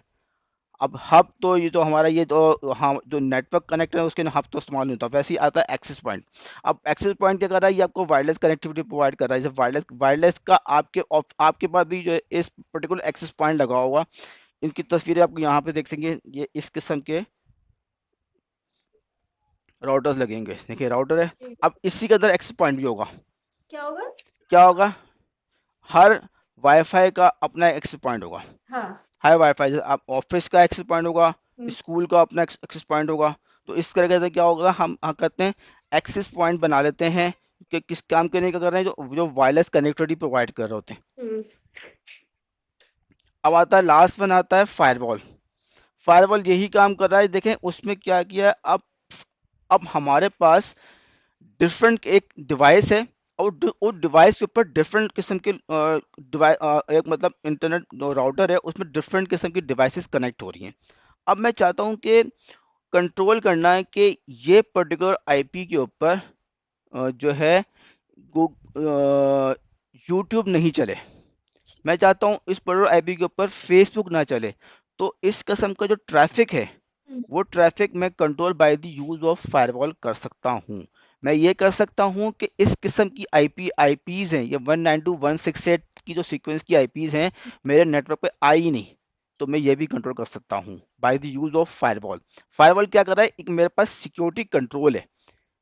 अब हब तो ये तो हमारा ये तो हाँ जो नेटवर्क कनेक्टर है उसके लिए हब तो इस्तेमाल नहीं होता, वैसे ही आता है एक्सेस पॉइंट। अब एक्सेस पॉइंट क्या कर रहा है, ये आपको वायरलेस कनेक्टिविटी प्रोवाइड कर रहा है। जैसे वायरलेस वायरलेस का आपके पास भी जो है इस पर्टिकुलर एक्सेस पॉइंट लगा होगा, इनकी तस्वीरें आपको यहाँ पे देख सकेंगे, ये इस किस्म के राउटर्स लगेंगे, देखिए राउटर है। ठीक। अब इसी के अंदर एक्सेस पॉइंट भी होगा। क्या होगा? क्या होगा, हर वाईफाई का अपना एक्सेस पॉइंट होगा। हाँ। हाई वाईफाई जैसे आप ऑफिस का एक्सेस पॉइंट होगा, हम्म, स्कूल का अपना एक्सेस पॉइंट होगा। तो इस तरीके से क्या होगा, हम कहते हैं एक्सेस पॉइंट बना लेते हैं कि किस काम के लिए क्या कर रहे हैं, जो जो वायरलेस कनेक्टिविटी प्रोवाइड कर रहे होते हैं। हम्म, अब आता है लास्ट वन, आता है फायरवॉल। फायरवॉल यही काम कर रहा है, देखें उसमें क्या किया है। अब हमारे पास डिफरेंट एक डिवाइस है, और उस डिवाइस के ऊपर डिफरेंट किस्म के डिवाइस, एक मतलब इंटरनेट जो राउटर है उसमें डिफरेंट किस्म की डिवाइसेस कनेक्ट हो रही हैं। अब मैं चाहता हूं कि कंट्रोल करना है कि ये पर्टिकुलर आईपी के ऊपर जो है यूट्यूब नहीं चले। मैं चाहता हूं इस पर्टिकुलर आईपी के ऊपर फेसबुक ना चले। तो इस किस्म का जो ट्रैफिक है, हम्म, वो ट्रैफिक मैं control by the use of firewall कर सकता हूं। मैं ये कर सकता हूं कि इस किस्म की आईपीज हैं, ये 192.168 की जो सीक्वेंस की आईपीज हैं, मेरे नेटवर्क पे आई ही नहीं। तो मैं ये भी कंट्रोल कर सकता हूं bye the use of firewall. Firewall क्या कर रहा है, एक मेरे पास सिक्योरिटी कंट्रोल है।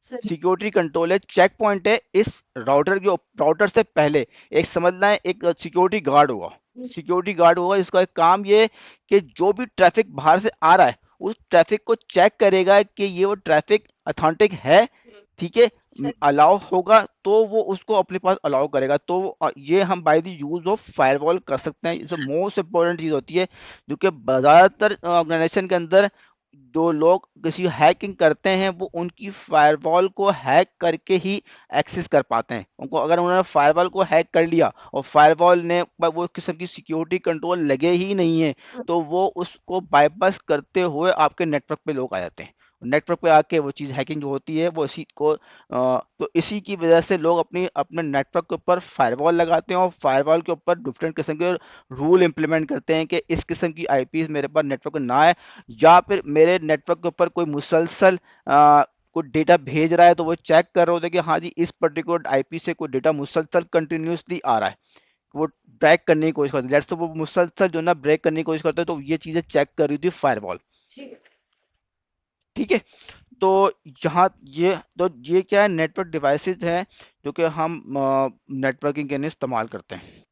सही। सिक्योरिटी कंट्रोल है, चेक पॉइंट है इस राउटर से पहले। एक समझना है, एक सिक्योरिटी गार्ड होगा। सिक्योरिटी गार्ड होगा, इसका एक काम ये है कि जो भी ट्रैफिक बाहर से आ रहा है उस ट्रैफिक को चेक करेगा कि ये वो ट्रैफिक अथेंटिक है। ठीक है। सही। अलाउ होगा तो वो उसको अपने पास अलाउ करेगा। तो ये हम bye the use of firewall कर सकते हैं। इसे मोस्ट इंपॉर्टेंट चीज होती है, जो कि ज़्यादातर ऑर्गेनाइजेशन के अंदर जो लोग किसी हैकिंग करते हैं वो उनकी फायरवॉल को हैक करके ही एक्सेस कर पाते हैं। उनको अगर उन्होंने फायरवॉल को हैक कर लिया और फायरवॉल ने वो किस्म की सिक्योरिटी कंट्रोल लगे ही नहीं है, तो वो उसको बाईपास करते हुए आपके नेटवर्क पे लोग आ जाते हैं नेटवर्क पे आके वो चीज़ हैकिंग जो होती है वो इसी को तो इसी की वजह से लोग अपनी अपने नेटवर्क के ऊपर फायरवॉल लगाते हैं और फायरवॉल के ऊपर डिफरेंट किस्म के रूल इंप्लीमेंट करते हैं कि इस किस्म की आईपीज मेरे पास नेटवर्क ना आए, या फिर मेरे नेटवर्क के ऊपर कोई मुसलसल कोई डेटा भेज रहा है तो वो चेक कर रहे होते हैं कि हाँ जी इस पर्टिकुलर आईपी से कोई डेटा मुसलसल कंटिन्यूसली आ रहा है, वो ब्रेक करने की कोशिश करते हैं, लेट्स से वो मुसलसल जो ना ब्रेक करने की कोशिश करते हैं, तो ये चीज़ें चेक कर रही थी फायरवॉल। ठीक ठीक है। तो यहाँ ये क्या है, नेटवर्क डिवाइसेस हैं जो कि हम नेटवर्किंग के लिए इस्तेमाल करते हैं।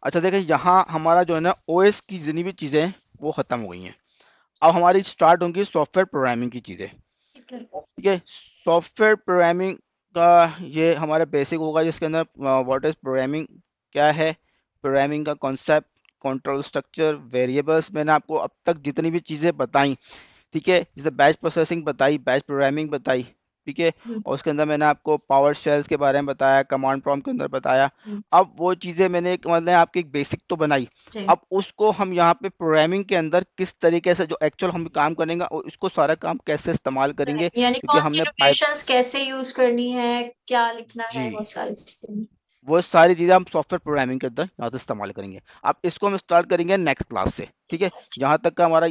अच्छा देखिए यहाँ हमारा जो है ना ओएस की जितनी भी चीज़ें हैं वो ख़त्म हो गई हैं। अब हमारी स्टार्ट होंगी सॉफ्टवेयर प्रोग्रामिंग की चीज़ें। है। ठीक है, सॉफ्टवेयर प्रोग्रामिंग का ये हमारा बेसिक होगा, जिसके अंदर व्हाट इज प्रोग्रामिंग, क्या है प्रोग्रामिंग का कॉन्सेप्ट, कंट्रोल स्ट्रक्चर, वेरिएबल्स, मैंने आपको अब तक जितनी भी चीज़ें बताई, ठीक है, जैसे बैच प्रोसेसिंग बताई, बैच प्रोग्रामिंग बताई, ठीक है, हम्म, और उसके अंदर मैंने आपको पावर शेल्स के बारे में बताया, कमांड प्रॉम्प्ट के अंदर बताया। हम्म, अब वो चीज़ें मैंने एक मतलब आपकी एक बेसिक तो बनाई, जी। अब उसको हम यहाँ पे प्रोग्रामिंग के अंदर किस तरीके से जो एक्चुअल हम काम करेंगे और इसको सारा काम कैसे इस्तेमाल करेंगे, यानी क्योंकि कौन सी हमने पाइप, नोटेशंस कैसे यूज करनी है, क्या लिखना जी है, वो सारी चीजें। वो सारी चीज़ें हम सॉफ्टवेयर प्रोग्रामिंग के अंदर यहाँ से इस्तेमाल करेंगे। अब इसको हम स्टार्ट करेंगे नेक्स्ट क्लास से, ठीक है, जहाँ तक का हमारा